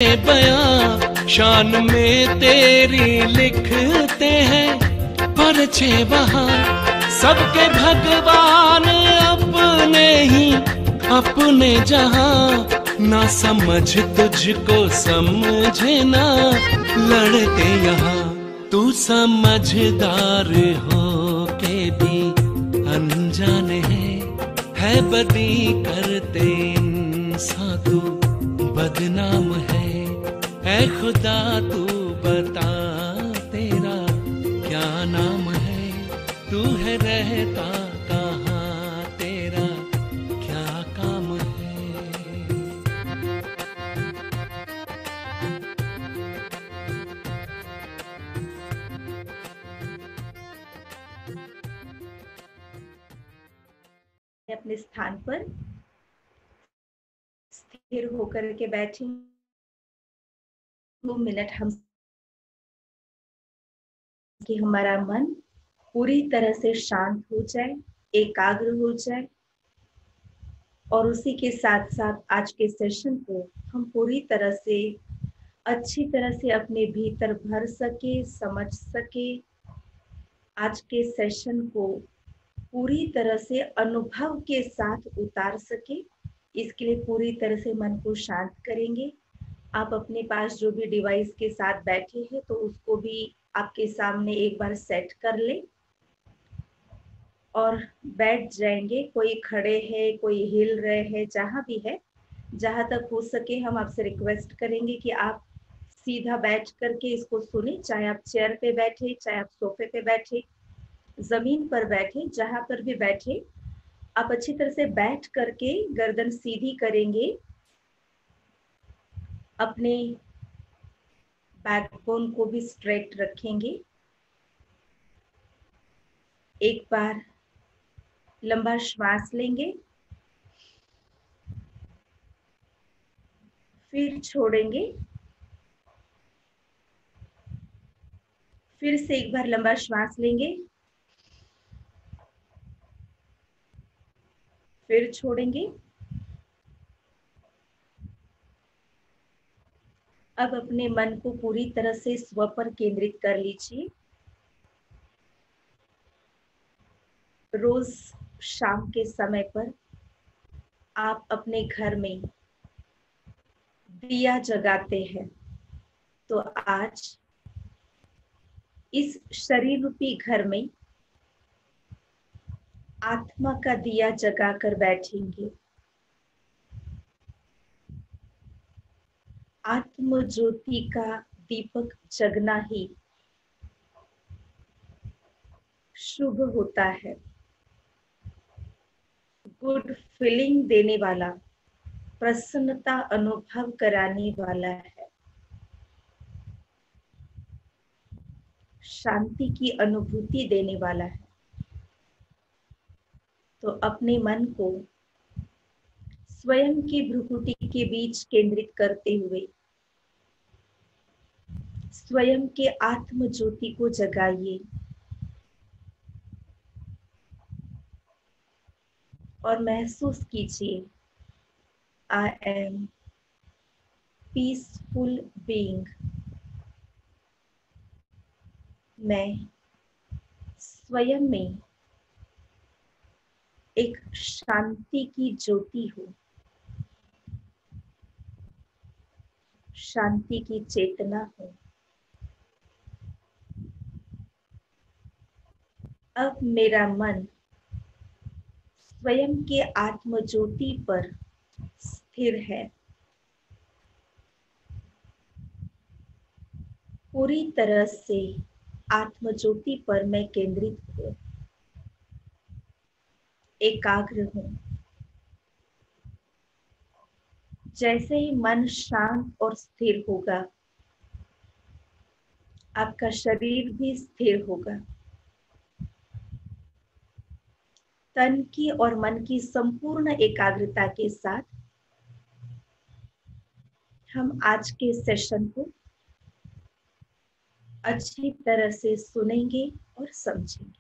बयां शान में तेरी लिखते हैं परछे वहाँ सबके भगवान अपने ही अपने जहां ना समझ तुझको समझे ना लड़के यहाँ तू समझदार हो के भी अनजान है बदी करते इंसान तू बदनाम है ऐ खुदा तू बता तेरा क्या नाम है तू है रहता कहाँ तेरा क्या काम है। अपने स्थान पर स्थिर होकर के बैठे 2 मिनट हम कि हमारा मन पूरी तरह से शांत हो जाए, एकाग्र हो जाए और उसी के साथ साथ आज के सेशन को हम पूरी तरह से अच्छी तरह से अपने भीतर भर सके, समझ सके। आज के सेशन को पूरी तरह से अनुभव के साथ उतार सके, इसके लिए पूरी तरह से मन को शांत करेंगे। आप अपने पास जो भी डिवाइस के साथ बैठे हैं तो उसको भी आपके सामने एक बार सेट कर ले और बैठ जाएंगे। कोई खड़े है, कोई हिल रहे हैं, जहां भी है, जहां तक हो सके हम आपसे रिक्वेस्ट करेंगे कि आप सीधा बैठ करके इसको सुने, चाहे आप चेयर पे बैठे, चाहे आप सोफे पे बैठे, जमीन पर बैठे, जहां पर भी बैठे, आप अच्छी तरह से बैठ करके गर्दन सीधी करेंगे, अपने बैकबोन को भी स्ट्रेट रखेंगे। एक बार लंबा श्वास लेंगे, फिर छोड़ेंगे, फिर से एक बार लंबा श्वास लेंगे, फिर छोड़ेंगे। अब अपने मन को पूरी तरह से स्व पर केंद्रित कर लीजिए। रोज शाम के समय पर आप अपने घर में दिया जगाते हैं, तो आज इस शरीर रूपी घर में आत्मा का दिया जगा कर बैठेंगे। आत्म ज्योति का दीपक जगना ही शुभ होता है, गुड फीलिंग देने वाला, प्रसन्नता अनुभव कराने वाला है, शांति की अनुभूति देने वाला है। तो अपने मन को स्वयं की भ्रुकुटी के बीच केंद्रित करते हुए स्वयं के आत्म ज्योति को जगाइए और महसूस कीजिए, आई एम पीसफुल बीइंग। मैं स्वयं में एक शांति की ज्योति हूँ, शांति की चेतना हूँ। अब मेरा मन स्वयं के आत्म ज्योति पर स्थिर है, पूरी तरह से आत्म ज्योति पर मैं केंद्रित हूँ, एकाग्र हूँ। जैसे ही मन शांत और स्थिर होगा, आपका शरीर भी स्थिर होगा। तन की और मन की संपूर्ण एकाग्रता के साथ हम आज के सेशन को अच्छी तरह से सुनेंगे और समझेंगे।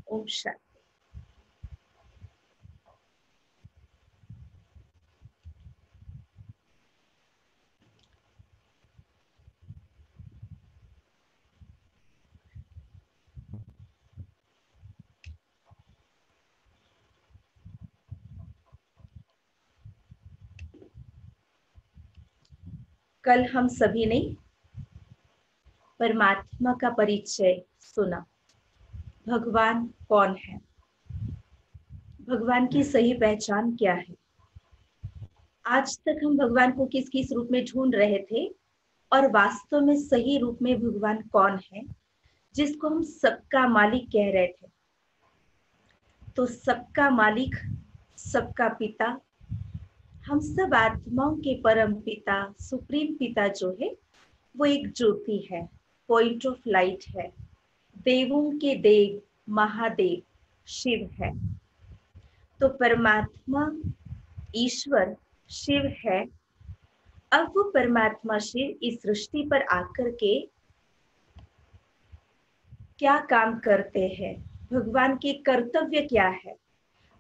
ओम शांति। कल हम सभी ने परमात्मा का परिचय सुना। भगवान कौन है, भगवान की सही पहचान क्या है। आज तक हम भगवान को किस किस रूप में ढूंढ रहे थे, और वास्तव में सही रूप में भगवान कौन है जिसको हम सबका मालिक कह रहे थे। तो सबका मालिक, सबका पिता, हम सब आत्माओं के परम पिता, सुप्रीम पिता जो है वो एक ज्योति है, पॉइंट ऑफ लाइट है, देवों के देव महादेव शिव है। तो परमात्मा ईश्वर शिव है। अब वो परमात्मा शिव इस सृष्टि पर आकर के क्या काम करते हैं, भगवान के कर्तव्य क्या है।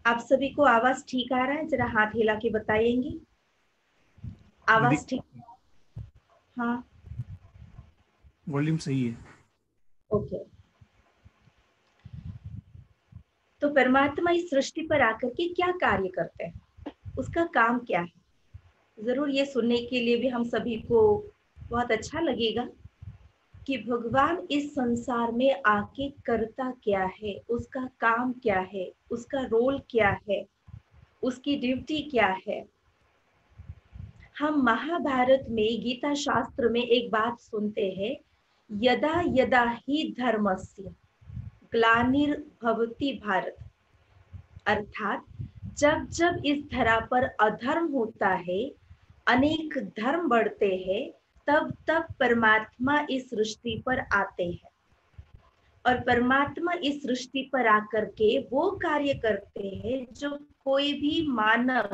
आप सभी को आवाज ठीक आ रहा है? जरा हाथ हिला के बताएंगे। आवाज ठीक है? हाँ, वॉल्यूम सही है। ओके। तो परमात्मा इस सृष्टि पर आकर के क्या कार्य करते हैं, उसका काम क्या है, जरूर ये सुनने के लिए भी हम सभी को बहुत अच्छा लगेगा कि भगवान इस संसार में आके करता क्या है, उसका काम क्या है, उसका रोल क्या है, उसकी ड्यूटी क्या है। हम महाभारत में गीता शास्त्र में एक बात सुनते हैं, यदा यदा ही धर्मस्य ग्लानिर्भवति भारत, अर्थात जब जब इस धरा पर अधर्म होता है, अनेक धर्म बढ़ते हैं, तब तब परमात्मा इस सृष्टि पर आते हैं। और परमात्मा इस सृष्टि पर आकर के वो कार्य करते हैं जो कोई भी मानव,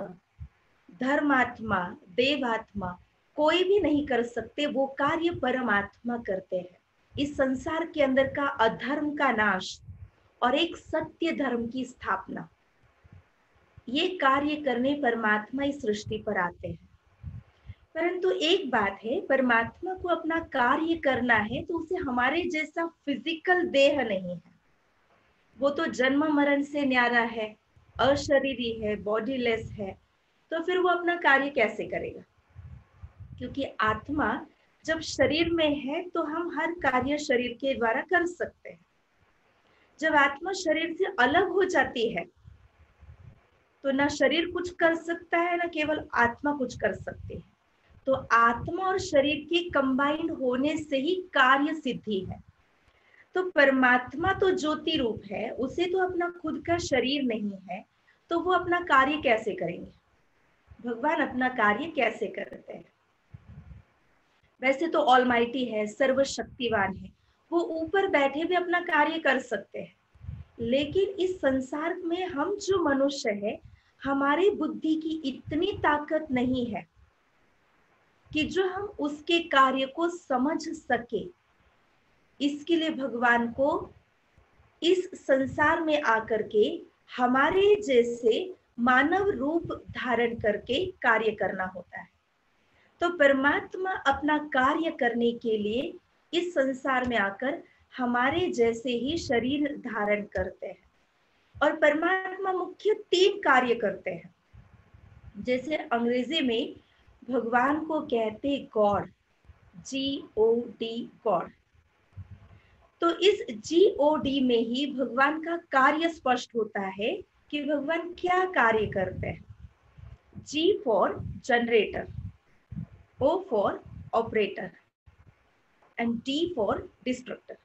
धर्मात्मा, देवात्मा कोई भी नहीं कर सकते। वो कार्य परमात्मा करते हैं। इस संसार के अंदर का अधर्म का नाश और एक सत्य धर्म की स्थापना, ये कार्य करने परमात्मा इस सृष्टि पर आते हैं। परंतु एक बात है, परमात्मा को अपना कार्य करना है तो उसे हमारे जैसा फिजिकल देह नहीं है। वो तो जन्म मरण से न्यारा है, अशरीरी है, बॉडीलेस है। तो फिर वो अपना कार्य कैसे करेगा? क्योंकि आत्मा जब शरीर में है तो हम हर कार्य शरीर के द्वारा कर सकते हैं। जब आत्मा शरीर से अलग हो जाती है तो ना शरीर कुछ कर सकता है, ना केवल आत्मा कुछ कर सकती है। तो आत्मा और शरीर के कंबाइंड होने से ही कार्य सिद्धि है। तो परमात्मा तो ज्योति रूप है, उसे तो अपना खुद का शरीर नहीं है, तो वो अपना कार्य कैसे करेंगे? भगवान अपना कार्य कैसे करते हैं? वैसे तो ऑलमाइटी है, सर्वशक्तिवान है, वो ऊपर बैठे भी अपना कार्य कर सकते हैं। लेकिन इस संसार में हम जो मनुष्य है, हमारी बुद्धि की इतनी ताकत नहीं है कि जो हम उसके कार्य को समझ सके। इसके लिए भगवान को इस संसार में आकर के हमारे जैसे मानव रूप धारण करके कार्य करना होता है। तो परमात्मा अपना कार्य करने के लिए इस संसार में आकर हमारे जैसे ही शरीर धारण करते हैं। और परमात्मा मुख्य 3 कार्य करते हैं। जैसे अंग्रेजी में भगवान को कहते गॉड, GOD, गॉड। तो इस GOD में ही भगवान का कार्य स्पष्ट होता है कि भगवान क्या कार्य करते हैं। G for generator, O for operator and D for destructor.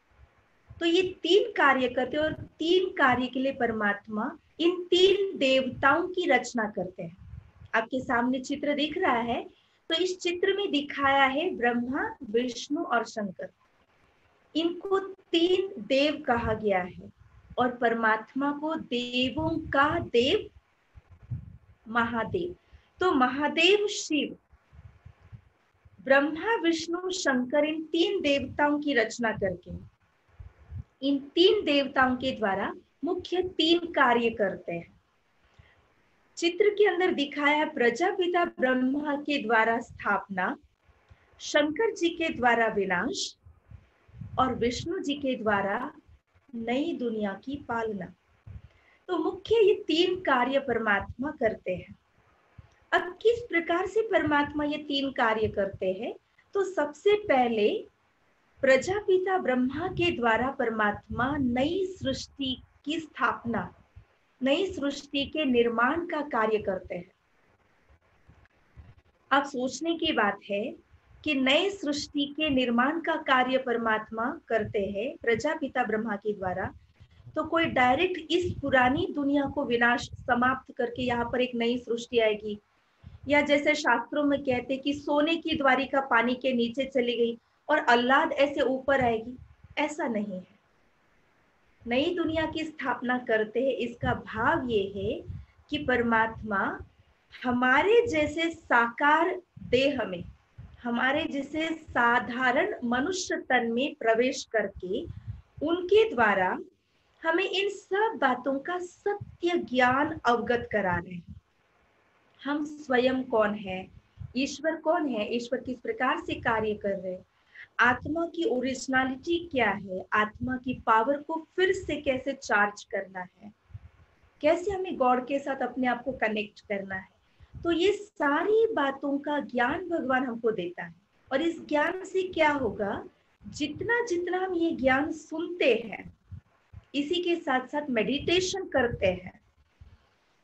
तो ये 3 कार्य करते हैं, और 3 कार्य के लिए परमात्मा इन 3 देवताओं की रचना करते हैं। आपके सामने चित्र दिख रहा है, तो इस चित्र में दिखाया है ब्रह्मा, विष्णु और शंकर। इनको 3 देव कहा गया है, और परमात्मा को देवों का देव महादेव। तो महादेव शिव, ब्रह्मा, विष्णु, शंकर, इन 3 देवताओं की रचना करके इन 3 देवताओं के द्वारा मुख्य 3 कार्य करते हैं। चित्र के अंदर दिखाया प्रजापिता ब्रह्मा के द्वारा स्थापना, शंकर जी के द्वारा विनाश और विष्णु जी के द्वारा नई दुनिया की पालना। तो मुख्य ये 3 कार्य परमात्मा करते हैं। अब किस प्रकार से परमात्मा ये 3 कार्य करते हैं, तो सबसे पहले प्रजापिता ब्रह्मा के द्वारा परमात्मा नई सृष्टि की स्थापना, नई सृष्टि के निर्माण का कार्य करते हैं। अब सोचने की बात है कि नए सृष्टि के निर्माण का कार्य परमात्मा करते हैं प्रजापिता ब्रह्मा के द्वारा, तो कोई डायरेक्ट इस पुरानी दुनिया को विनाश समाप्त करके यहाँ पर एक नई सृष्टि आएगी, या जैसे शास्त्रों में कहते कि सोने की द्वारिका पानी के नीचे चली गई और अल्लाद ऐसे ऊपर आएगी, ऐसा नहीं है। नई दुनिया की स्थापना करते हैं, इसका भाव ये है कि परमात्मा हमारे जैसे साकार देह में, हमारे जैसे साधारण मनुष्य तन में प्रवेश करके उनके द्वारा हमें इन सब बातों का सत्य ज्ञान अवगत करा रहे हैं। हम स्वयं कौन है, ईश्वर कौन है, ईश्वर किस प्रकार से कार्य कर रहे हैं, आत्मा की ओरिजिनलिटी क्या है, आत्मा की पावर को फिर से कैसे चार्ज करना है, कैसे हमें गॉड के साथ अपने आप को कनेक्ट करना है। तो ये सारी बातों का ज्ञान भगवान हमको देता है। और इस ज्ञान से क्या होगा, जितना जितना हम ये ज्ञान सुनते हैं, इसी के साथ साथ मेडिटेशन करते हैं,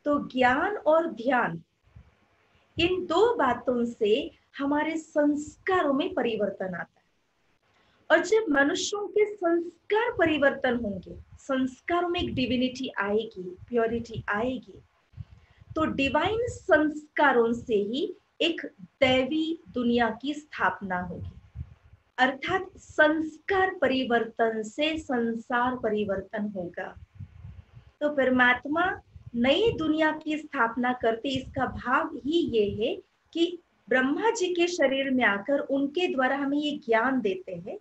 तो ज्ञान और ध्यान, इन दो बातों से हमारे संस्कारों में परिवर्तन आता है। और जब मनुष्यों के संस्कार परिवर्तन होंगे, संस्कारों में एक डिविनिटी आएगी, प्योरिटी आएगी, तो डिवाइन संस्कारों से ही एक दैवी दुनिया की स्थापना होगी। अर्थात संस्कार परिवर्तन से संसार परिवर्तन होगा। तो परमात्मा नई दुनिया की स्थापना करते, इसका भाव ही ये है कि ब्रह्मा जी के शरीर में आकर उनके द्वारा हमें ये ज्ञान देते हैं,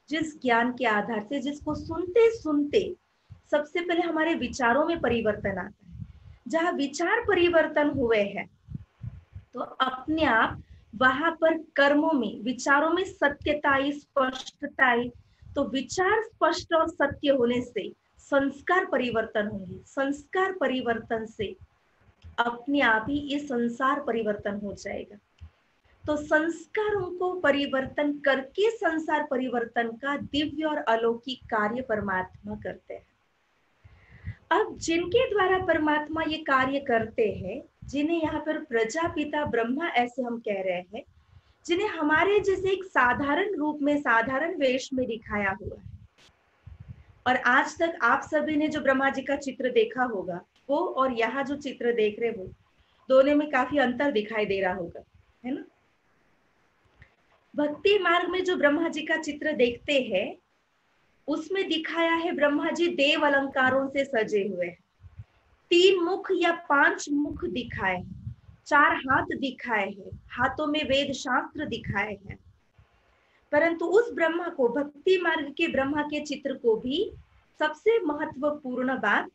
जिस ज्ञान के आधार से, जिसको सुनते सुनते सबसे पहले हमारे विचारों में परिवर्तन आता है। जहां विचार परिवर्तन हुए हैं तो अपने आप वहां पर कर्मों में, विचारों में सत्यता आई, स्पष्टता आई। तो विचार स्पष्ट और सत्य होने से संस्कार परिवर्तन होंगे, संस्कार परिवर्तन से अपने आप ही ये संसार परिवर्तन हो जाएगा। तो संस्कारों को परिवर्तन करके संसार परिवर्तन का दिव्य और अलौकिक कार्य परमात्मा करते हैं। अब जिनके द्वारा परमात्मा ये कार्य करते हैं, जिन्हें यहाँ पर प्रजापिता ब्रह्मा ऐसे हम कह रहे हैं, जिन्हें हमारे जैसे एक साधारण रूप में, साधारण वेश में दिखाया हुआ है। और आज तक आप सभी ने जो ब्रह्मा जी का चित्र देखा होगा, वो और यहाँ जो चित्र देख रहे हो, दोनों में काफी अंतर दिखाई दे रहा होगा, है ना। भक्ति मार्ग में जो ब्रह्मा जी का चित्र देखते हैं, उसमें दिखाया है ब्रह्मा जी देव अलंकारों से सजे हुए हैं। 3 मुख या 5 मुख दिखाए हैं, 4 हाथ दिखाए हैं, हाथों में वेद शास्त्र दिखाए हैं। परंतु उस ब्रह्मा को, भक्ति मार्ग के ब्रह्मा के चित्र को भी सबसे महत्वपूर्ण बात,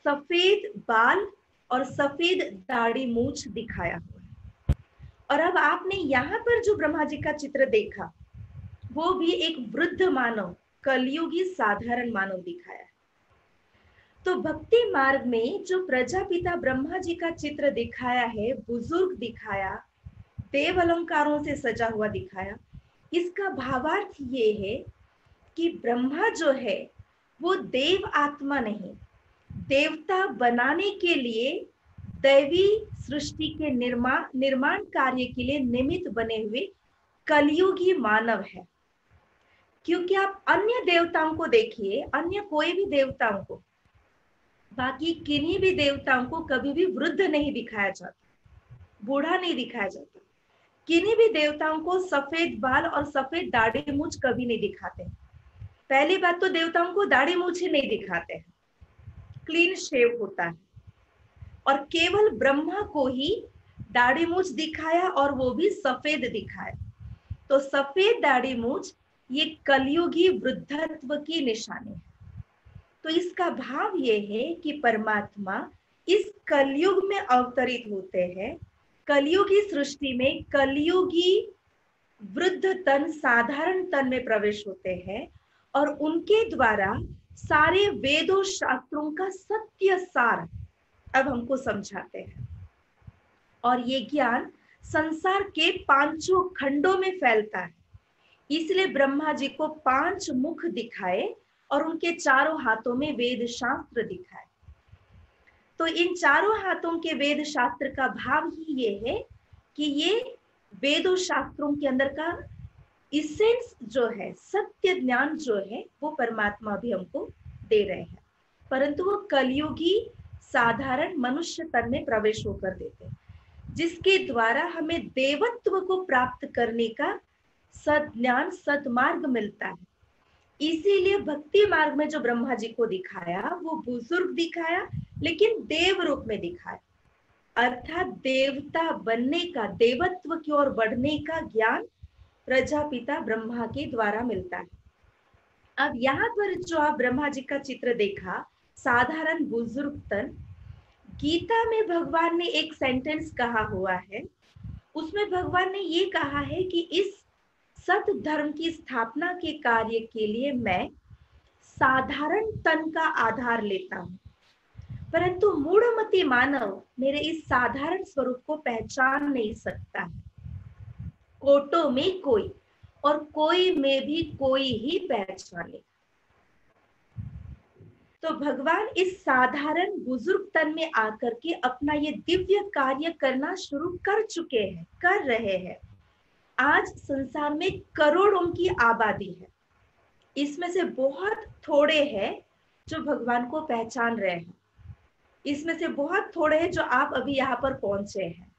सफेद बाल और सफेद दाढ़ी मूछ दिखाया हुआ है। और अब आपने यहाँ पर जो ब्रह्मा जी का चित्र देखा, वो भी एक वृद्ध मानव, कलयुगी साधारण मानव दिखाया है। तो भक्ति मार्ग में जो प्रजापिता ब्रह्मा जी का चित्र दिखाया है, बुजुर्ग दिखाया, देव अलंकारों से सजा हुआ दिखाया, इसका भावार्थ ये है कि ब्रह्मा जो है वो देव आत्मा नहीं, देवता बनाने के लिए, दैवी सृष्टि के निर्माण कार्य के लिए निमित्त बने हुए कलयुगी मानव है। क्योंकि आप अन्य देवताओं को देखिए, अन्य कोई भी देवताओं को, बाकी किन्हीं भी देवताओं को कभी भी वृद्ध नहीं दिखाया जाता, बूढ़ा नहीं दिखाया जाता। किन्हीं भी देवताओं को सफेद बाल और सफेद दाढ़ी मूछ कभी नहीं दिखाते। पहली बात तो देवताओं को दाढ़ी मूछ ही नहीं दिखाते हैं, क्लीन शेव होता है। और केवल ब्रह्मा को ही दाढ़ी मूछ दिखाया, और वो भी सफेद दिखाया। तो सफेद दाढ़ी मूछ ये कलयुगी वृद्धत्व की निशानी है। तो इसका भाव ये है कि परमात्मा इस कलयुग में अवतरित होते हैं, कलयुगी सृष्टि में कलयुगी वृद्ध तन, साधारण तन में प्रवेश होते हैं, और उनके द्वारा सारे वेदों शास्त्रों का सत्य सार अब हमको समझाते हैं। और ये ज्ञान संसार के 5 खंडों में फैलता है। इसलिए ब्रह्मा जी को 5 मुख दिखाए और उनके चारों हाथों में वेद शास्त्र दिखाए। तो इन चारों हाथों के वेद शास्त्र का भाव ही ये है कि ये वेदों शास्त्रों के अंदर का इसेंस जो है, सत्य ज्ञान जो है, वो परमात्मा भी हमको दे रहे हैं, परंतु वो कलयुगी साधारण मनुष्य तन में प्रवेश होकर देते हैं, जिसके द्वारा हमें देवत्व को प्राप्त करने का सद्ज्ञान सद्मार्ग मिलता है। इसीलिए भक्ति मार्ग में जो ब्रह्मा जी को दिखाया वो बुजुर्ग दिखाया, लेकिन देव रूप में दिखाया, अर्थात देवता बनने का, देवत्व की ओर बढ़ने का ज्ञान प्रजापिता ब्रह्मा के द्वारा मिलता है। अब यहाँ पर जो आप ब्रह्मा जी का चित्र देखा, साधारण बुजुर्ग तन, गीता में भगवान ने एक सेंटेंस कहा हुआ है, उसमें भगवान ने ये कहा है कि इस सत धर्म की स्थापना के कार्य के लिए मैं साधारण तन का आधार लेता हूं, परंतु मूढ़मति मानव मेरे इस साधारण स्वरूप को पहचान नहीं सकता है। कोटों में कोई और कोई में भी कोई ही पहचाने। तो भगवान इस साधारण बुजुर्ग तन में आकर के अपना ये दिव्य कार्य करना शुरू कर चुके हैं, कर रहे हैं। आज संसार में करोड़ों की आबादी है, इसमें से बहुत थोड़े हैं जो भगवान को पहचान रहे हैं, इसमें से बहुत थोड़े हैं जो आप अभी यहाँ पर पहुंचे हैं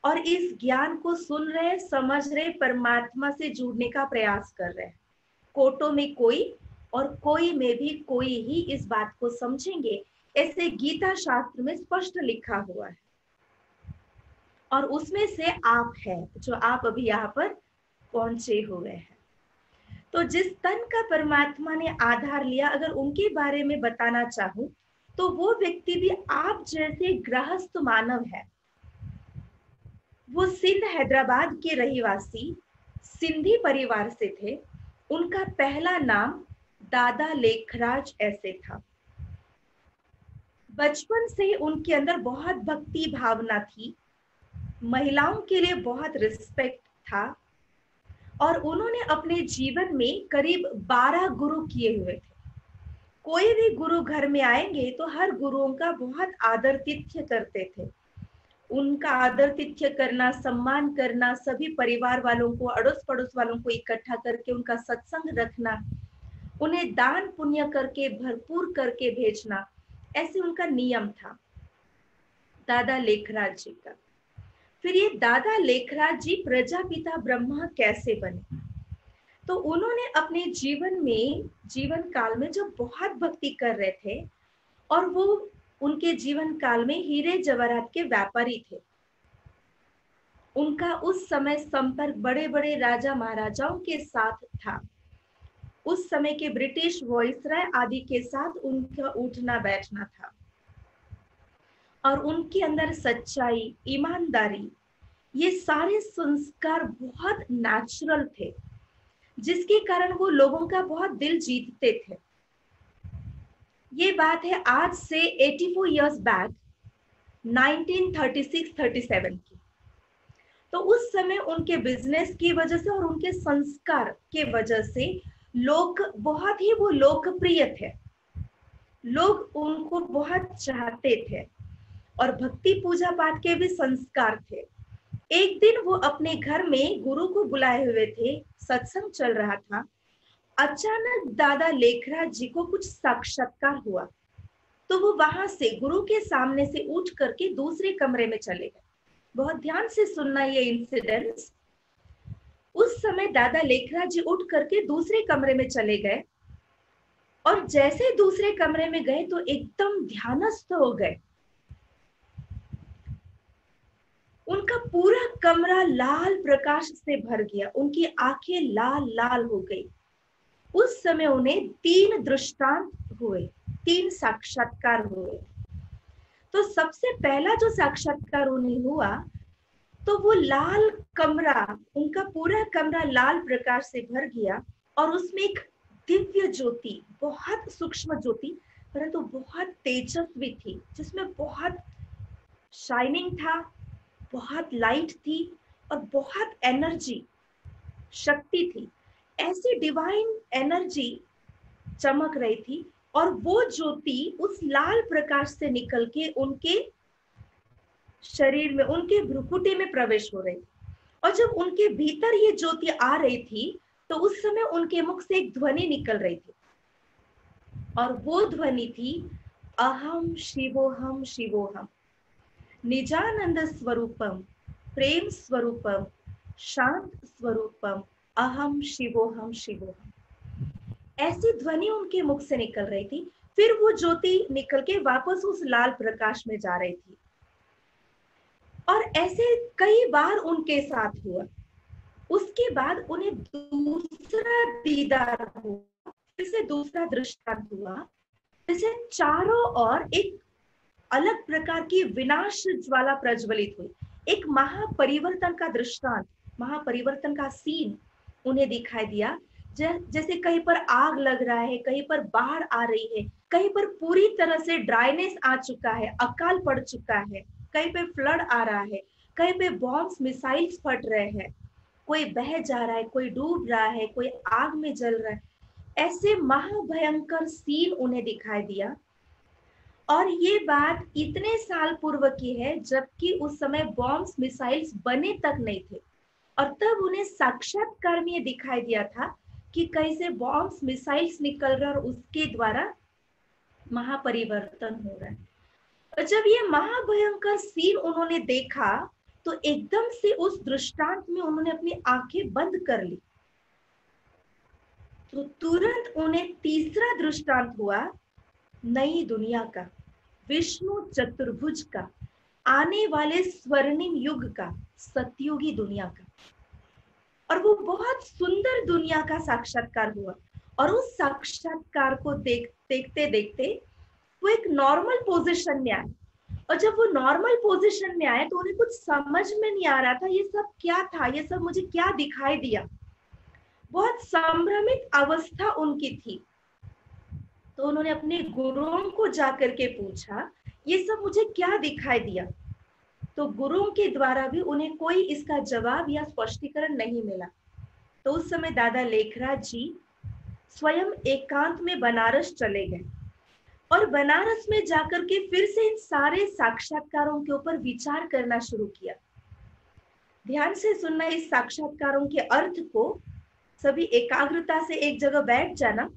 और इस ज्ञान को सुन रहे, समझ रहे, परमात्मा से जुड़ने का प्रयास कर रहे हैं। कोटों में कोई और कोई में भी कोई ही इस बात को समझेंगे, ऐसे गीता शास्त्र में स्पष्ट लिखा हुआ है। और उसमें से आप हैं जो आप अभी यहाँ पर पहुंचे हुए हैं। तो जिस तन का परमात्मा ने आधार लिया, अगर उनके बारे में बताना चाहूं तो वो व्यक्ति भी आप जैसे गृहस्थ मानव है। वो सिंध हैदराबाद के रहिवासी सिंधी परिवार से थे। उनका पहला नाम दादा लेखराज ऐसे था। बचपन से उनके अंदर बहुत भक्ति भावना थी, महिलाओं के लिए बहुत रिस्पेक्ट था और उन्होंने अपने जीवन में करीब 12 गुरु किए हुए थे। कोई भी गुरु घर में आएंगे तो हर गुरुओं का बहुत आदर-तिथ्य करते थे। उनका आदर-तिथ्य करना, सम्मान करना, सभी परिवार वालों को, अड़ोस पड़ोस वालों को इकट्ठा करके उनका सत्संग रखना, उन्हें दान पुण्य करके भरपूर करके भेजना, ऐसे उनका नियम था दादा लेखराज जी का। फिर ये दादा लेखराज जी प्रजापिता ब्रह्मा कैसे बने? तो उन्होंने अपने जीवन काल में जो बहुत भक्ति कर रहे थे और वो उनके जीवन काल में हीरे जवाहरात के व्यापारी थे। उनका उस समय संपर्क बड़े बड़े राजा महाराजाओं के साथ था। उस समय के ब्रिटिश वॉइसरॉय आदि के साथ उनका उठना बैठना था और उनके अंदर सच्चाई, ईमानदारी, ये सारे संस्कार बहुत नेचुरल थे, जिसके कारण वो लोगों का बहुत दिल जीतते थे। ये बात है आज से 84 इयर्स बैक 1936-37 की। तो उस समय उनके बिजनेस की वजह से और उनके संस्कार के वजह से लोग बहुत ही वो लोकप्रिय थे, लोग उनको बहुत चाहते थे और भक्ति पूजा पाठ के भी संस्कार थे। एक दिन वो अपने घर में गुरु को बुलाए हुए थे, सत्संग चल रहा था। अचानक दादा लेखराज जी को कुछ साक्षात्कार हुआ, तो वो वहां से गुरु के सामने से उठ करके दूसरे कमरे में चले गए। बहुत ध्यान से सुनना ये इंसिडेंट्स। उस समय दादा लेखराज जी उठ करके दूसरे कमरे में चले गए और जैसे दूसरे कमरे में गए तो एकदम ध्यानस्थ हो गए। उनका पूरा कमरा लाल प्रकाश से भर गया, उनकी आंखें लाल लाल हो गई। उस समय उन्हें 3 दृष्टांत हुए, 3 साक्षात्कार हुए। तो सबसे पहला जो साक्षात्कार उन्हें हुआ तो वो लाल कमरा, उनका पूरा कमरा लाल प्रकाश से भर गया और उसमें एक दिव्य ज्योति, बहुत सूक्ष्म ज्योति परंतु बहुत तेजस्वी थी, जिसमें बहुत शाइनिंग था, बहुत लाइट थी और बहुत एनर्जी। शक्ति थी, ऐसी डिवाइन एनर्जी चमक रही थी, और वो ज्योति उस लाल प्रकाश से निकल के उनके शरीर में, उनके भ्रुकुटी में प्रवेश हो रही थी। और जब उनके भीतर ये ज्योति आ रही थी तो उस समय उनके मुख से एक ध्वनि निकल रही थी, और वो ध्वनि थी अहम शिवोहम शिवोहम, निजानंद स्वरूपम, प्रेम स्वरूपम, शांत स्वरूपम, अहम शिवोहम शिवोहम। ऐसी ध्वनि उनके मुख से निकल रही थी। फिर वो ज्योति निकल के वापस उस लाल प्रकाश में जा रही थी, और ऐसे कई बार उनके साथ हुआ। उसके बाद उन्हें दूसरा दीदार हुआ, फिर से दूसरा दृष्टांत हुआ, जैसे चारों ओर एक अलग प्रकार की विनाश ज्वाला प्रज्वलित हुई। एक महापरिवर्तन का दृष्टांत, महापरिवर्तन का सीन उन्हें दिखाई दिया। जैसे कहीं पर आग लग रहा है, कहीं पर बाढ़ आ रही है, कहीं पर पूरी तरह से ड्राइनेस आ चुका है, अकाल पड़ चुका है, कहीं पे फ्लड आ रहा है, कहीं पे बॉम्ब्स मिसाइल्स फट रहे हैं, कोई बह जा रहा है, कोई डूब रहा है, कोई आग में जल रहा है। ऐसे महाभयंकर सीन उन्हें दिखाई दिया। और ये बात इतने साल पूर्व की है जबकि उस समय बॉम्ब्स मिसाइल्स बने तक नहीं थे, और तब उन्हें साक्षात्कार में दिखाई दिया था कि कैसे बॉम्ब्स मिसाइल्स निकल रहे और उसके द्वारा महापरिवर्तन हो रहा है। और जब ये महाभयंकर सीन उन्होंने देखा तो एकदम से उस दृष्टांत में उन्होंने अपनी आंखें बंद कर ली। तो तुरंत उन्हें तीसरा दृष्टांत हुआ नई दुनिया का, विष्णु चतुर्भुज का, आने वाले स्वर्णिम युग का, सतयुगी दुनिया का। और वो बहुत सुंदर दुनिया का साक्षात्कार हुआ। और उस साक्षात्कार को देखते देखते वो एक नॉर्मल पोजीशन में आए। और जब वो नॉर्मल पोजीशन में आए तो उन्हें कुछ समझ में नहीं आ रहा था ये सब क्या था, ये सब मुझे क्या दिखाई दिया। बहुत संभ्रमित अवस्था उनकी थी। तो उन्होंने अपने गुरुओं को जाकर के पूछा ये सब मुझे क्या दिखाई दिया। तो गुरुओं के द्वारा भी उन्हें कोई इसका जवाब या स्पष्टीकरण नहीं मिला। तो उस समय दादा लेखराज जी स्वयं एकांत में बनारस चले गए, और बनारस में जाकर के फिर से इन सारे साक्षात्कारों के ऊपर विचार करना शुरू किया। ध्यान से सुनना इस साक्षात्कारों के अर्थ को, सभी एकाग्रता से एक जगह बैठ जाना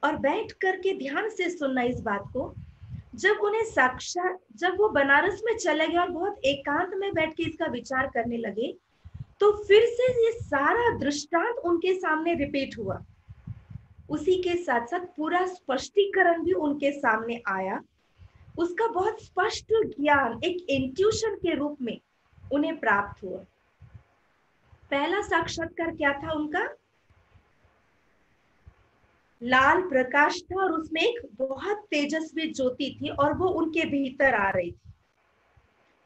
और बैठ करके ध्यान से सुनना इस बात को। जब वो बनारस में चले गए और बहुत एकांत में बैठ के इसका विचार करने लगे तो फिर से ये सारा दृष्टांत उनके सामने रिपीट हुआ। उसी के साथ साथ पूरा स्पष्टीकरण भी उनके सामने आया। उसका बहुत स्पष्ट ज्ञान एक इंट्यूशन के रूप में उन्हें प्राप्त हुआ। पहला साक्षात्कार क्या था उनका? लाल प्रकाश था और उसमें एक बहुत तेजस्वी ज्योति थी और वो उनके भीतर आ रही थी,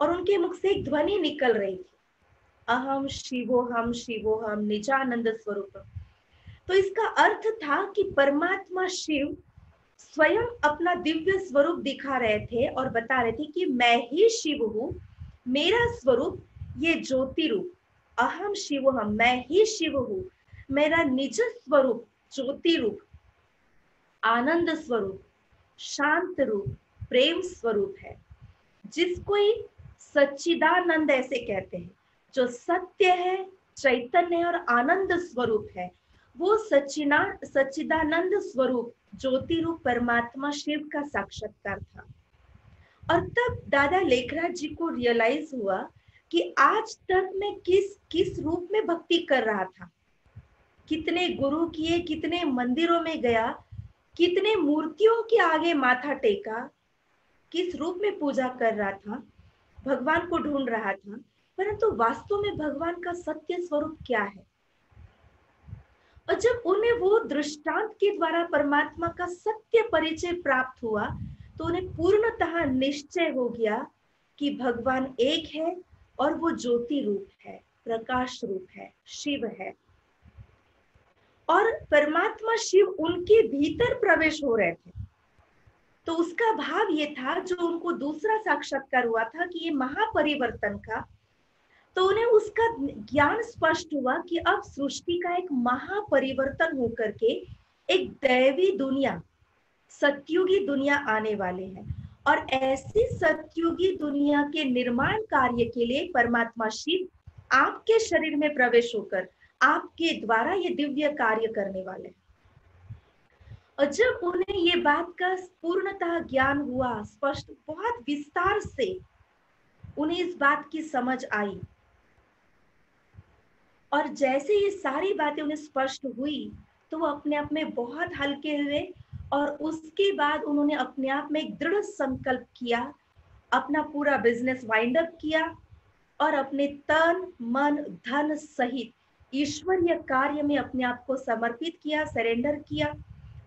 और उनके मुख से एक ध्वनि निकल रही थी, अहम शिवोहम शिवोहम निजानंद स्वरूपम। तो इसका अर्थ था कि परमात्मा शिव स्वयं अपना दिव्य स्वरूप दिखा रहे थे और बता रहे थे कि मैं ही शिव हूं, मेरा स्वरूप ये ज्योति रूप, अहम शिवोहम, मैं ही शिव हूं, मेरा निज स्वरूप ज्योति रूप, आनंद स्वरूप, शांत रूप, प्रेम स्वरूप है, जिसको सच्चिदानंद ऐसे कहते हैं। जो सत्य है, चैतन्य है और आनंद स्वरूप है, वो सच्चिदानंद स्वरूप ज्योति रूप परमात्मा शिव का साक्षात्कार था। और तब दादा लेखराज जी को रियलाइज हुआ कि आज तक मैं किस रूप में भक्ति कर रहा था, कितने गुरु किए, कितने मंदिरों में गया, कितने मूर्तियों के आगे माथा टेका, किस रूप में पूजा कर रहा था, भगवान को ढूंढ रहा था, परंतु वास्तव में भगवान का सत्य स्वरूप क्या है। और जब उन्हें वो दृष्टांत के द्वारा परमात्मा का सत्य परिचय प्राप्त हुआ तो उन्हें पूर्णतः निश्चय हो गया कि भगवान एक है और वो ज्योति रूप है, प्रकाश रूप है, शिव है। और परमात्मा शिव उनके भीतर प्रवेश हो रहे थे। तो उसका भाव ये था, जो उनको दूसरा साक्षात्कार हुआ था, कि ये महापरिवर्तन का तो उन्हें उसका ज्ञान स्पष्ट हुआ कि अब सृष्टि का एक महापरिवर्तन होकर के एक दैवी दुनिया, सतयुगी दुनिया आने वाले है। और ऐसी सतयुगी दुनिया के निर्माण कार्य के लिए परमात्मा शिव आपके शरीर में प्रवेश होकर आपके द्वारा ये दिव्य कार्य करने वाले हैं। और जब उन्हें ये बात का पूर्णतः ज्ञान हुआ, स्पष्ट, बहुत विस्तार से उन्हें इस बात की समझ आई, और जैसे ये सारी बातें उन्हें स्पष्ट हुई तो वो अपने आप में बहुत हल्के हुए। और उसके बाद उन्होंने अपने आप में एक दृढ़ संकल्प किया, अपना पूरा बिजनेस वाइंड अप किया और अपने तन मन धन सहित ईश्वरीय कार्य में अपने आप को समर्पित किया, सरेंडर किया।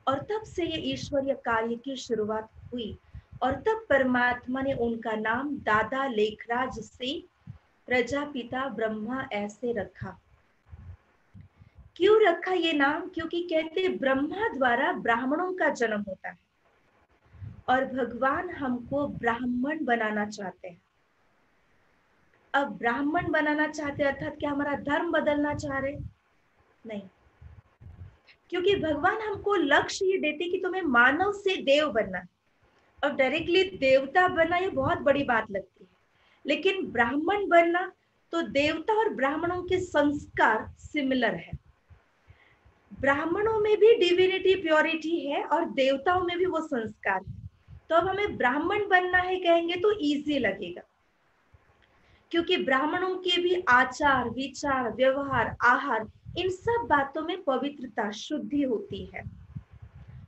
और तब से ये ईश्वरीय कार्य की शुरुआत हुई। और तब परमात्मा ने उनका नाम दादा लेखराज से प्रजापिता ब्रह्मा ऐसे रखा। क्यों रखा ये नाम? क्योंकि कहते ब्रह्मा द्वारा ब्राह्मणों का जन्म होता है और भगवान हमको ब्राह्मण बनाना चाहते हैं। अब ब्राह्मण बनाना चाहते अर्थात क्या हमारा धर्म बदलना चाह रहे? नहीं, क्योंकि भगवान हमको लक्ष्य ये देते कि तुम्हें मानव से देव बनना है। और डायरेक्टली देवता बनना ये बहुत बड़ी बात लगती है, लेकिन ब्राह्मण बनना, तो देवता और ब्राह्मणों के संस्कार सिमिलर है। ब्राह्मणों में भी डिविनिटी प्योरिटी है और देवताओं में भी वो संस्कार है। तो अब हमें ब्राह्मण बनना है कहेंगे तो इजी लगेगा, क्योंकि ब्राह्मणों के भी आचार विचार व्यवहार आहार इन सब बातों में पवित्रता शुद्धि होती है।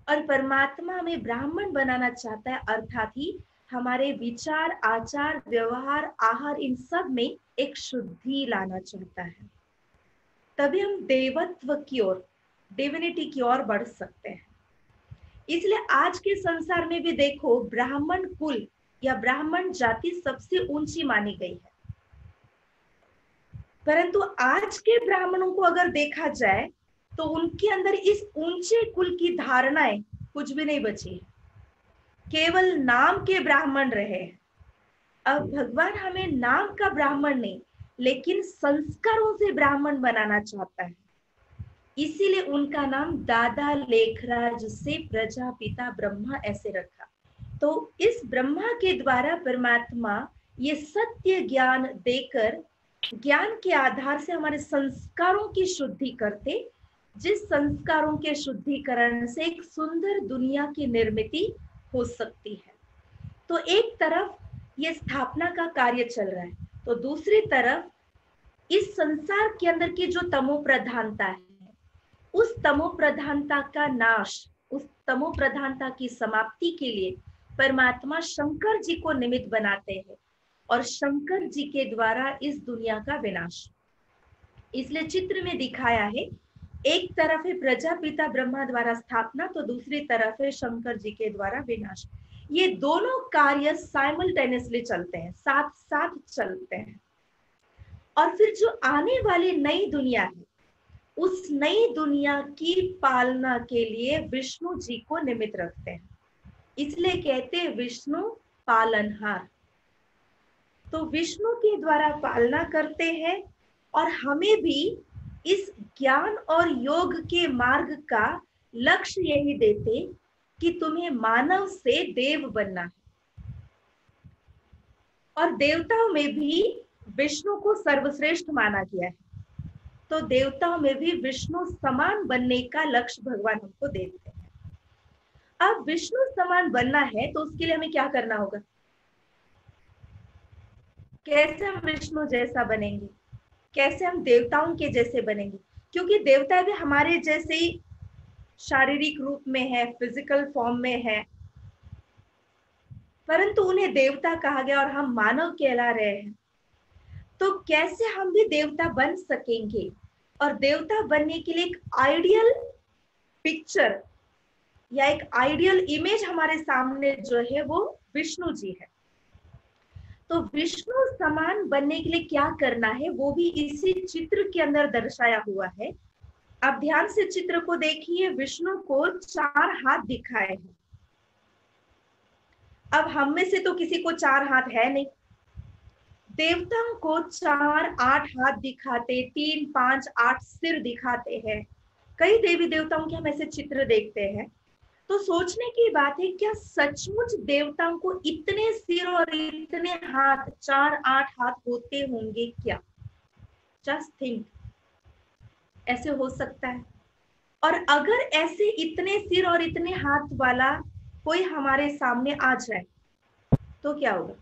और परमात्मा हमें ब्राह्मण बनाना चाहता है, अर्थात ही हमारे विचार आचार व्यवहार आहार इन सब में एक शुद्धि लाना चाहता है। तभी हम देवत्व की ओर, डिविनिटी की ओर बढ़ सकते हैं। इसलिए आज के संसार में भी देखो, ब्राह्मण कुल या ब्राह्मण जाति सबसे ऊंची मानी गई है। परंतु आज के ब्राह्मणों को अगर देखा जाए तो उनके अंदर इस ऊंचे कुल की धारणाएं कुछ भी नहीं बची है, केवल नाम के ब्राह्मण रहे। अब भगवान हमें नाम का ब्राह्मण नहीं, लेकिन संस्कारों से ब्राह्मण बनाना चाहता है। इसीलिए उनका नाम दादा लेखराज से प्रजापिता ब्रह्मा ऐसे रखा। तो इस ब्रह्मा के द्वारा परमात्मा ये सत्य ज्ञान देकर ज्ञान के आधार से हमारे संस्कारों की शुद्धि करते, जिस संस्कारों के शुद्धिकरण से एक सुंदर दुनिया की निर्मिति हो सकती है। तो एक तरफ ये स्थापना का कार्य चल रहा है, तो दूसरी तरफ इस संसार के अंदर की जो तमो प्रधानता है, उस तमो प्रधानता का नाश, उस तमो प्रधानता की समाप्ति के लिए परमात्मा शंकर जी को निमित्त बनाते हैं और शंकर जी के द्वारा इस दुनिया का विनाश। इसलिए चित्र में दिखाया है, एक तरफ है प्रजापिता ब्रह्मा द्वारा स्थापना, तो दूसरी तरफ है शंकर जी के द्वारा विनाश। ये दोनों कार्य साइमल्टेनियसली चलते हैं, साथ साथ चलते हैं। और फिर जो आने वाली नई दुनिया है, उस नई दुनिया की पालना के लिए विष्णु जी को निमित्त रखते हैं। इसलिए कहते हैं विष्णु पालनहार। तो विष्णु के द्वारा पालना करते हैं और हमें भी इस ज्ञान और योग के मार्ग का लक्ष्य यही देते कि तुम्हें मानव से देव बनना है। और देवताओं में भी विष्णु को सर्वश्रेष्ठ माना गया है, तो देवताओं में भी विष्णु समान बनने का लक्ष्य भगवान हमको देते हैं। अब विष्णु समान बनना है तो उसके लिए हमें क्या करना होगा? कैसे हम विष्णु जैसा बनेंगे, कैसे हम देवताओं के जैसे बनेंगे? क्योंकि देवता भी हमारे जैसे ही शारीरिक रूप में है, फिजिकल फॉर्म में है, परंतु उन्हें देवता कहा गया और हम मानव कहला रहे हैं। तो कैसे हम भी देवता बन सकेंगे? और देवता बनने के लिए एक आइडियल पिक्चर या एक आइडियल इमेज हमारे सामने जो है वो विष्णु जी है। तो विष्णु समान बनने के लिए क्या करना है वो भी इसी चित्र के अंदर दर्शाया हुआ है। आप ध्यान से चित्र को देखिए, विष्णु को 4 हाथ दिखाए हैं। अब हम में से तो किसी को 4 हाथ है नहीं, देवताओं को 4-8 हाथ दिखाते, 3-5-8 सिर दिखाते हैं। कई देवी देवताओं के हम ऐसे चित्र देखते हैं। तो सोचने की बात है, क्या सचमुच देवताओं को इतने सिर और इतने हाथ, 4-8 हाथ होते होंगे क्या? जस्ट थिंक, ऐसे हो सकता है? और अगर ऐसे इतने सिर और इतने हाथ वाला कोई हमारे सामने आ जाए तो क्या होगा?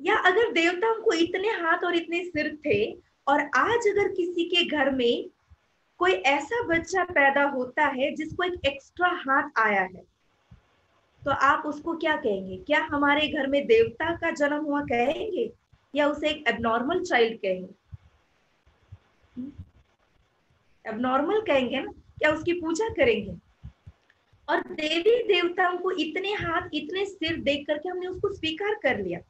या अगर देवताओं को इतने हाथ और इतने सिर थे और आज अगर किसी के घर में कोई ऐसा बच्चा पैदा होता है जिसको एक एक्स्ट्रा हाथ आया है, तो आप उसको क्या कहेंगे? क्या हमारे घर में देवता का जन्म हुआ कहेंगे या उसे एक एबनॉर्मल चाइल्ड कहेंगे? एबनॉर्मल कहेंगे ना? क्या उसकी पूजा करेंगे? और देवी देवताओं को इतने हाथ इतने सिर देख करके हमने उसको स्वीकार कर लिया।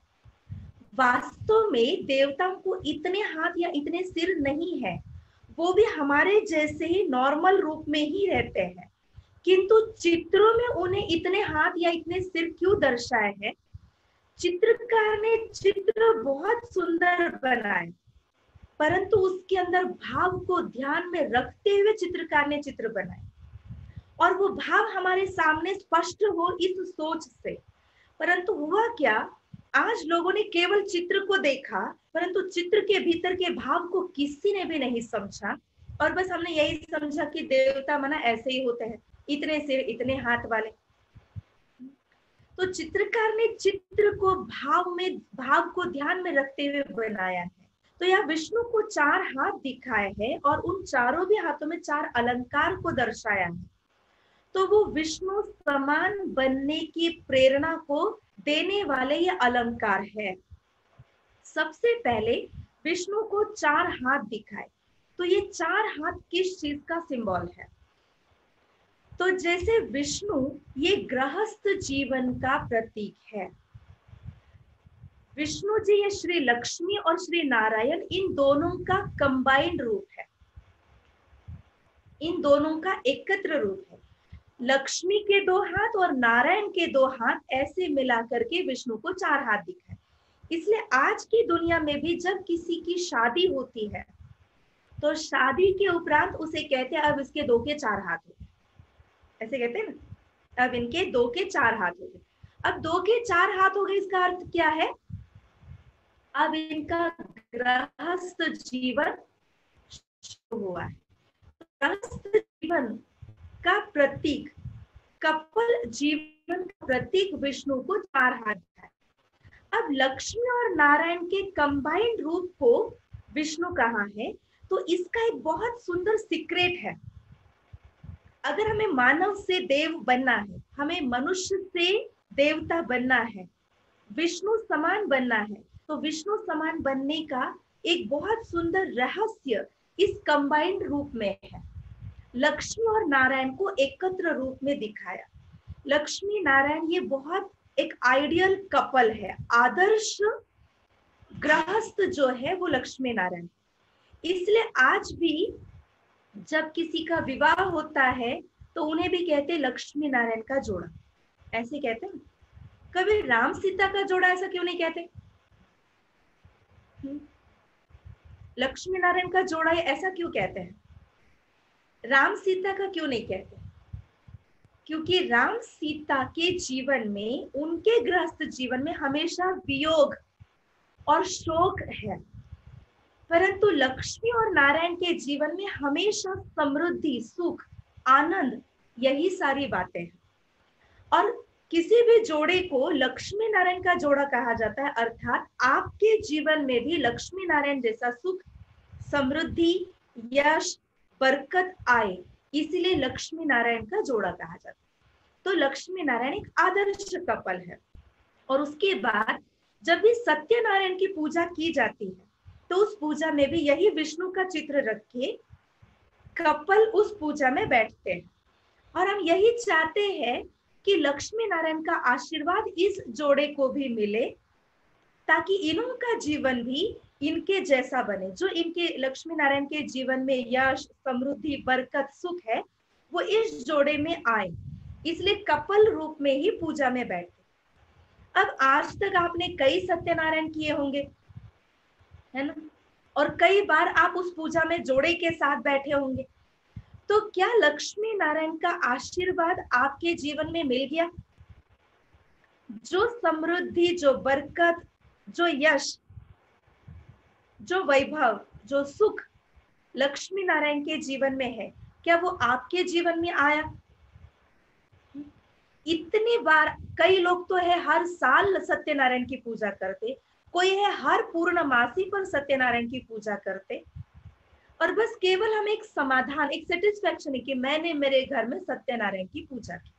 वास्तव में देवताओं को इतने हाथ या इतने सिर नहीं है, वो भी हमारे जैसे ही नॉर्मल रूप में ही रहते हैं, किंतु चित्रों में उन्हें इतने हाथ या इतने सिर क्यों दर्शाए हैं? चित्रकार ने चित्र बहुत सुंदर बनाए, परंतु उसके अंदर भाव को ध्यान में रखते हुए चित्रकार ने चित्र बनाए, और वो भाव हमारे सामने स्पष्ट हो इस सोच से। परंतु हुआ क्या, आज लोगों ने केवल चित्र को देखा, परंतु चित्र के भीतर के भाव को किसी ने भी नहीं समझा, और बस हमने यही समझा कि देवता मना ऐसे ही होते हैं, इतने सिर इतने हाथ वाले। तो चित्रकार ने चित्र को भाव को ध्यान में रखते हुए बनाया है। तो यह विष्णु को 4 हाथ दिखाए हैं और उन चारों भी हाथों में 4 अलंकार को दर्शाया है। तो वो विष्णु समान बनने की प्रेरणा को देने वाले ये अलंकार है। सबसे पहले विष्णु को 4 हाथ दिखाए, तो ये 4 हाथ किस चीज का सिंबल है? तो जैसे विष्णु ये गृहस्थ जीवन का प्रतीक है, विष्णु जी ये श्री लक्ष्मी और श्री नारायण इन दोनों का कंबाइंड रूप है, इन दोनों का एकत्र रूप है। लक्ष्मी के 2 हाथ और नारायण के 2 हाथ ऐसे मिलाकर के विष्णु को 4 हाथ दिखाए। इसलिए आज की दुनिया में भी जब किसी की शादी होती है तो शादी के उपरांत उसे कहते हैं अब इसके 2 के 4 हाथ हो गए, ऐसे कहते हैं ना, अब इनके 2 के 4 हाथ हो गए। अब 2 के 4 हाथ हो गए, इसका अर्थ क्या है? अब इनका गृहस्थ जीवन शुरू हुआ है। गृहस्थ जीवन का प्रतीक, कपल जीवन का प्रतीक विष्णु को 4 हाथ है। अब लक्ष्मी और नारायण के कंबाइंड रूप को विष्णु कहा है, तो इसका एक बहुत सुंदर सीक्रेट है। अगर हमें मानव से देव बनना है, हमें मनुष्य से देवता बनना है, विष्णु समान बनना है, तो विष्णु समान बनने का एक बहुत सुंदर रहस्य इस कंबाइंड रूप में है। लक्ष्मी और नारायण को एकत्र रूप में दिखाया। लक्ष्मी नारायण ये बहुत एक आइडियल कपल है, आदर्श गृहस्थ जो है वो लक्ष्मी नारायण। इसलिए आज भी जब किसी का विवाह होता है तो उन्हें भी कहते लक्ष्मी नारायण का जोड़ा, ऐसे कहते हैं। कभी राम सीता का जोड़ा ऐसा क्यों नहीं कहते? लक्ष्मी नारायण का जोड़ा ऐसा क्यों कहते हैं? राम सीता का क्यों नहीं कहते? क्योंकि राम सीता के जीवन में, उनके गृहस्थ जीवन में हमेशा वियोग और शोक है, परंतु लक्ष्मी और नारायण के जीवन में हमेशा समृद्धि, सुख, आनंद, यही सारी बातें हैं। और किसी भी जोड़े को लक्ष्मी नारायण का जोड़ा कहा जाता है, अर्थात आपके जीवन में भी लक्ष्मी नारायण जैसा सुख, समृद्धि, यश, बरकत आए, इसीलिए लक्ष्मी नारायण का जोड़ा कहा जाता है। तो लक्ष्मी नारायण एक आदर्श कपल है। और उसके बाद जब भी सत्यनारायण की पूजा की जाती है तो उस पूजा में भी यही विष्णु का चित्र रख के कपल उस पूजा में बैठते हैं। और हम यही चाहते हैं कि लक्ष्मी नारायण का आशीर्वाद इस जोड़े को भी मिले, ताकि इन्हों का जीवन भी इनके जैसा बने। जो इनके लक्ष्मी नारायण के जीवन में यश, समृद्धि, बरकत, सुख है, वो इस जोड़े में आए, इसलिए कपल रूप में ही पूजा में बैठे। अब आज तक आपने कई सत्यनारायण किए होंगे, है ना, और कई बार आप उस पूजा में जोड़े के साथ बैठे होंगे। तो क्या लक्ष्मी नारायण का आशीर्वाद आपके जीवन में मिल गया? जो समृद्धि, जो बरकत, जो यश, जो वैभव, जो सुख लक्ष्मी नारायण के जीवन में है, क्या वो आपके जीवन में आया? इतनी बार, कई लोग तो है हर साल सत्यनारायण की पूजा करते, कोई है हर पूर्णमासी पर सत्यनारायण की पूजा करते, और बस केवल हमें एक समाधान, एक सेटिस्फेक्शन है कि मैंने मेरे घर में सत्यनारायण की पूजा की।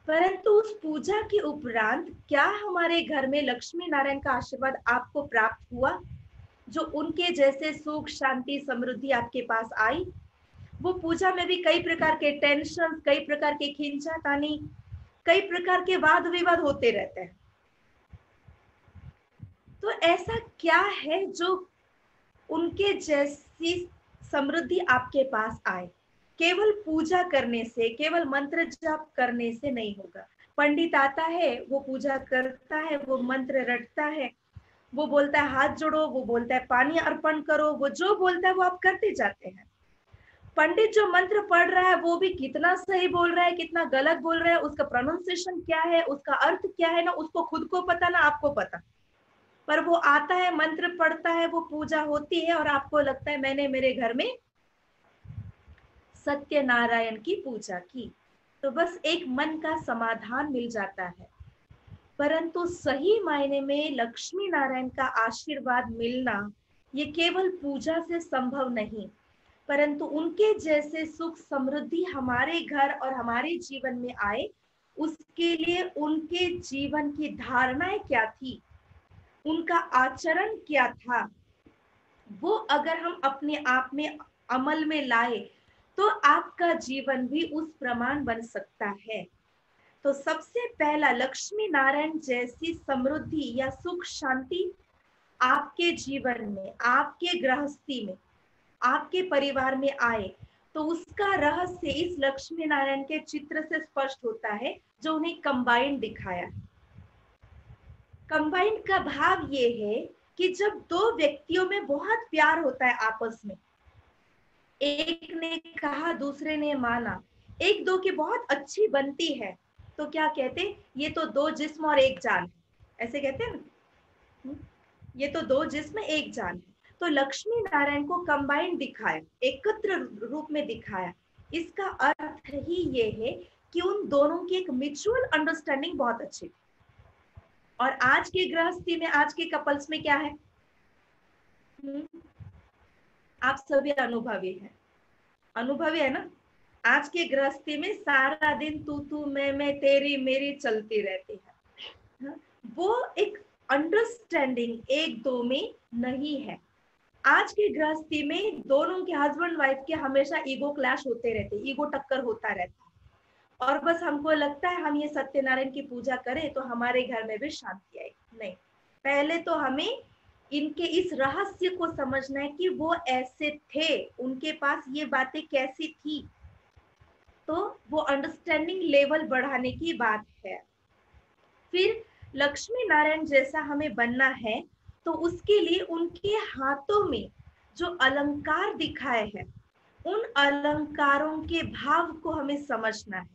परंतु उस पूजा के उपरांत क्या हमारे घर में लक्ष्मी नारायण का आशीर्वाद आपको प्राप्त हुआ? जो उनके जैसे सुख, शांति, समृद्धि आपके पास आई? वो पूजा में भी कई प्रकार के टेंशन, कई प्रकार के खींचातानी, कई प्रकार के वाद विवाद होते रहते हैं। तो ऐसा क्या है जो उनके जैसी समृद्धि आपके पास आए? केवल पूजा करने से, केवल मंत्र जाप करने से नहीं होगा। पंडित आता है, वो पूजा करता है, वो मंत्र रटता है, वो बोलता है हाथ जोड़ो, वो बोलता है पानी अर्पण करो, वो जो बोलता है वो आप करते जाते हैं। पंडित जो मंत्र पढ़ रहा है वो भी कितना सही बोल रहा है, कितना गलत बोल रहा है, उसका प्रोनाउंसिएशन क्या है, उसका अर्थ क्या है, ना उसको खुद को पता ना आपको पता। पर वो आता है, मंत्र पढ़ता है, वो पूजा होती है और आपको लगता है मैंने मेरे घर में सत्यनारायण की पूजा की, तो बस एक मन का समाधान मिल जाता है। परंतु सही मायने में लक्ष्मी नारायण का आशीर्वाद मिलना ये केवल पूजा से संभव नहीं, परंतु उनके जैसे सुख, समृद्धि हमारे घर और हमारे जीवन में आए, उसके लिए उनके जीवन की धारणाएं क्या थी, उनका आचरण क्या था, वो अगर हम अपने आप में अमल में लाए तो आपका जीवन भी उस प्रमाण बन सकता है। तो सबसे पहला, लक्ष्मी नारायण जैसी समृद्धि या सुख, शांति आपके जीवन में, आपके गृहस्थी में, आपके परिवार में आए, तो उसका रहस्य इस लक्ष्मी नारायण के चित्र से स्पष्ट होता है जो उन्हें कंबाइंड दिखाया। कंबाइंड का भाव ये है कि जब दो व्यक्तियों में बहुत प्यार होता है आपस में, एक ने कहा, दूसरे ने माना, एक दो की बहुत अच्छी बनती है, तो क्या कहते, ये तो दो जिस्म और एक जान, ऐसे कहते हैं ना, ये तो दो जिस्म एक जान है। तो लक्ष्मी नारायण को कंबाइंड दिखाया, एकत्र रूप में दिखाया। इसका अर्थ ही ये है कि उन दोनों की एक म्यूचुअल अंडरस्टैंडिंग बहुत अच्छी थी। और आज के गृहस्थी में, आज के कपल्स में क्या है, आप सभी अनुभवी हैं, अनुभवी है ना। आज के गृहस्थी में सारा दिन तू मैं तेरी मेरी चलती रहती है। वो एक अंडरस्टैंडिंग एक दो में नहीं है। आज के गृहस्थी में दोनों के हस्बैंड वाइफ के हमेशा ईगो क्लैश होते रहते, ईगो टक्कर होता रहता है, और बस हमको लगता है हम ये सत्यनारायण की पूजा करें तो हमारे घर में भी शांति आएगी। नहीं, पहले तो हमें इनके इस रहस्य को समझना है कि वो ऐसे थे, उनके पास ये बातें कैसी थी, तो वो अंडरस्टैंडिंग लेवल बढ़ाने की बात है। फिर लक्ष्मी नारायण जैसा हमें बनना है तो उसके लिए उनके हाथों में जो अलंकार दिखाए हैं, उन अलंकारों के भाव को हमें समझना है,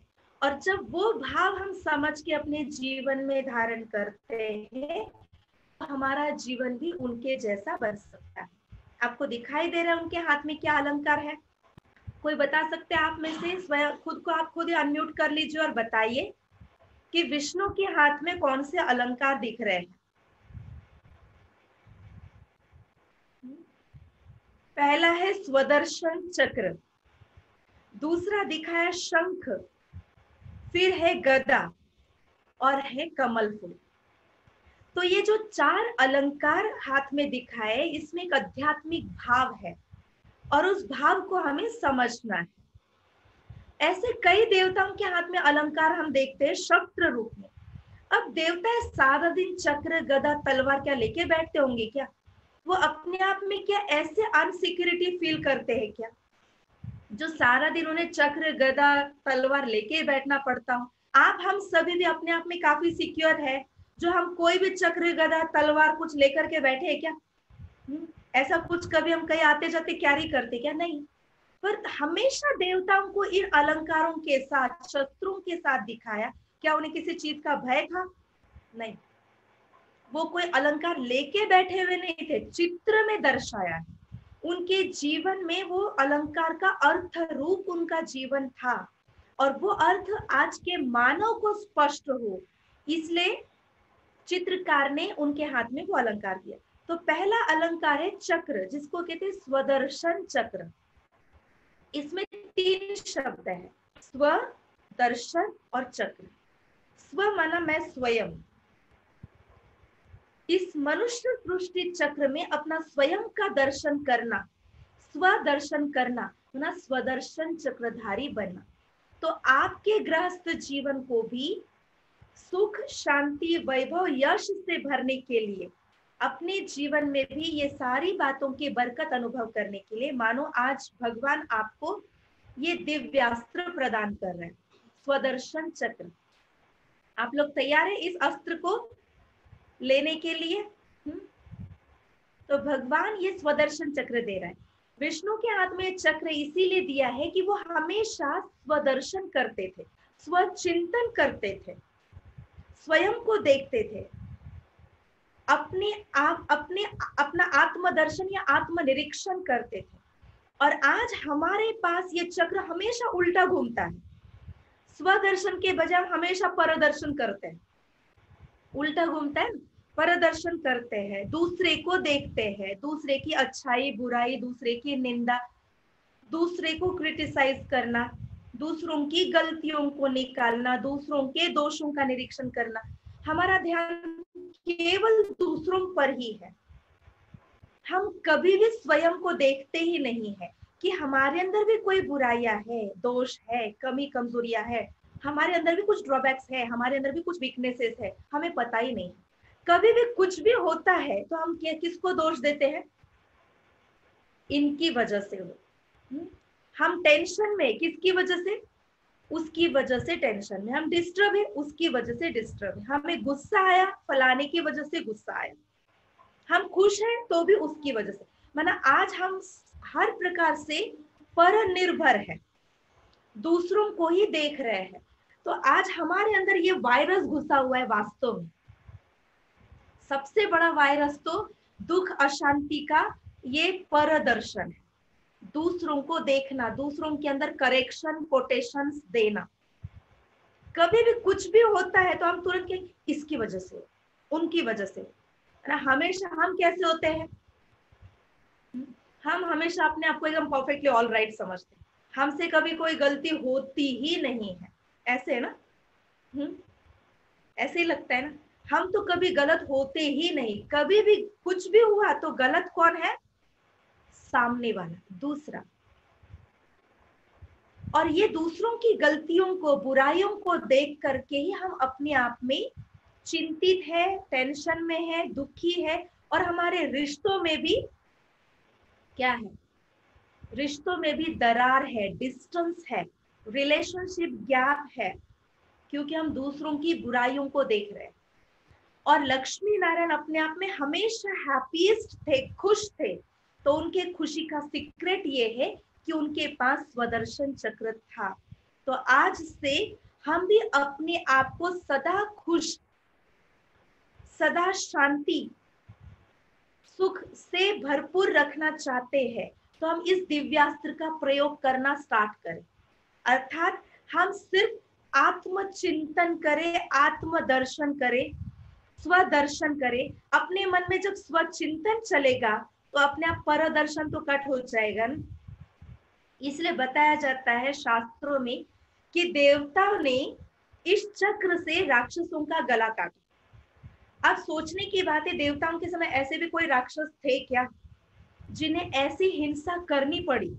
और जब वो भाव हम समझ के अपने जीवन में धारण करते हैं, हमारा जीवन भी उनके जैसा बन सकता है। आपको दिखाई दे रहा है उनके हाथ में क्या अलंकार है? कोई बता सकते हैं आप में से? स्वयं खुद को आप खुद ही अनम्यूट कर लीजिए और बताइए कि विष्णु के हाथ में कौन से अलंकार दिख रहे हैं। पहला है स्वदर्शन चक्र, दूसरा दिखा है शंख, फिर है गदा और है कमल फूल। तो ये जो चार अलंकार हाथ में दिखाए, इसमें एक आध्यात्मिक भाव है और उस भाव को हमें समझना है। ऐसे कई देवताओं के हाथ में अलंकार हम देखते हैं शस्त्र रूप में। अब देवता सारा दिन चक्र, गदा, तलवार क्या लेके बैठते होंगे क्या? वो अपने आप में क्या ऐसे अनसिक्योरिटी फील करते हैं क्या, जो सारा दिन उन्हें चक्र, गदा, तलवार लेके बैठना पड़ता हो? आप हम सभी भी अपने आप में काफी सिक्योर है, जो हम कोई भी चक्र गदा तलवार कुछ लेकर के बैठे हैं क्या? ऐसा कुछ कभी हम कहीं आते जाते कैरी करते क्या? नहीं। पर हमेशा देवताओं को इन अलंकारों के साथ, शस्त्रों के साथ दिखाया। क्या उन्हें किसी चीज का भय था? नहीं। वो कोई अलंकार लेके बैठे हुए नहीं थे, चित्र में दर्शाया है। उनके जीवन में वो अलंकार का अर्थ रूप उनका जीवन था, और वो अर्थ आज के मानव को स्पष्ट हो, इसलिए चित्रकार ने उनके हाथ में वो अलंकार दिया। तो पहला अलंकार है चक्र, जिसको कहते हैं स्वदर्शन चक्र। इसमें 3 शब्द है, स्व, दर्शन और चक्र। स्व माना मैं स्वयं। इस मनुष्य सृष्टि चक्र में अपना स्वयं का दर्शन करना, स्वदर्शन करना, ना स्वदर्शन चक्रधारी बनना। तो आपके गृहस्थ जीवन को भी सुख, शांति, वैभव, यश से भरने के लिए, अपने जीवन में भी ये सारी बातों की बरकत अनुभव करने के लिए, मानो आज भगवान आपको ये दिव्यास्त्र प्रदान कर रहे हैं, स्वदर्शन चक्र। आप लोग तैयार है इस अस्त्र को लेने के लिए? तो भगवान ये स्वदर्शन चक्र दे रहा है। विष्णु के हाथ में चक्र इसीलिए दिया है कि वो हमेशा स्वदर्शन करते थे, स्वचिंतन करते थे, स्वयं को देखते थे, अपना आत्मदर्शन या आत्मनिरीक्षण करते थे। और आज हमारे पास ये चक्र हमेशा उल्टा घूमता है। स्वदर्शन के बजाय हम हमेशा परदर्शन करते हैं, उल्टा घूमता है। परदर्शन करते हैं, दूसरे को देखते हैं, दूसरे की अच्छाई बुराई, दूसरे की निंदा, दूसरे को क्रिटिसाइज करना, दूसरों की गलतियों को निकालना, दूसरों के दोषों का निरीक्षण करना। हमारा ध्यान केवल दूसरों पर ही है। हम कभी भी स्वयं को देखते ही नहीं है कि हमारे अंदर भी कोई बुराइयां है, दोष है, कमी कमजोरियां है, हमारे अंदर भी कुछ ड्रॉबैक्स है, हमारे अंदर भी कुछ वीकनेसेस है, हमें पता ही नहीं। कभी भी कुछ भी होता है तो हम किसको दोष देते हैं? इनकी वजह से हो। हम टेंशन में, किसकी वजह से? उसकी वजह से टेंशन में। हम डिस्टर्ब है, उसकी वजह से डिस्टर्ब है। हमें गुस्सा आया, फलाने की वजह से गुस्सा आया। हम खुश हैं तो भी उसकी वजह से। माना आज हम हर प्रकार से पर निर्भर है, दूसरों को ही देख रहे हैं। तो आज हमारे अंदर ये वायरस घुसा हुआ है। वास्तव में सबसे बड़ा वायरस तो दुख अशांति का ये परदर्शन है, दूसरों को देखना, दूसरों के अंदर करेक्शन, कोटेशंस देना। कभी भी कुछ भी होता है तो हम तुरंत के इसकी वजह से, उनकी वजह से ना। हमेशा हम कैसे होते हैं? हम हमेशा अपने आप को एकदम परफेक्टली ऑल राइट समझते हैं, हमसे कभी कोई गलती होती ही नहीं है, ऐसे है ना? ऐसे ही लगता है ना? हम तो कभी गलत होते ही नहीं। कभी भी कुछ भी हुआ तो गलत कौन है? सामने वाला, दूसरा। और ये दूसरों की गलतियों को, बुराइयों को देख करके ही हम अपने आप में चिंतित है, टेंशन में है, दुखी है। और हमारे रिश्तों में भी क्या है? रिश्तों में भी दरार है, डिस्टेंस है, रिलेशनशिप गैप है, क्योंकि हम दूसरों की बुराइयों को देख रहे हैं। और लक्ष्मी नारायण अपने आप में हमेशा हैप्पीएस्ट थे, खुश थे। तो उनके खुशी का सीक्रेट ये है कि उनके पास स्वदर्शन चक्र था। तो आज से हम भी अपने आप को सदा खुश, सदा शांति, सुख से भरपूर रखना चाहते हैं, तो हम इस दिव्यास्त्र का प्रयोग करना स्टार्ट करें। अर्थात हम सिर्फ आत्मचिंतन करें, आत्मदर्शन करें, स्वदर्शन करें। अपने मन में जब स्वचिंतन चलेगा तो अपने आप परदर्शन तो कट हो जाएगा ना। इसलिए बताया जाता है शास्त्रों में कि देवताओं ने इस चक्र से राक्षसों का गला काटा। अब सोचने की बात है, देवताओं के समय ऐसे भी कोई राक्षस थे क्या जिन्हें ऐसी हिंसा करनी पड़ी?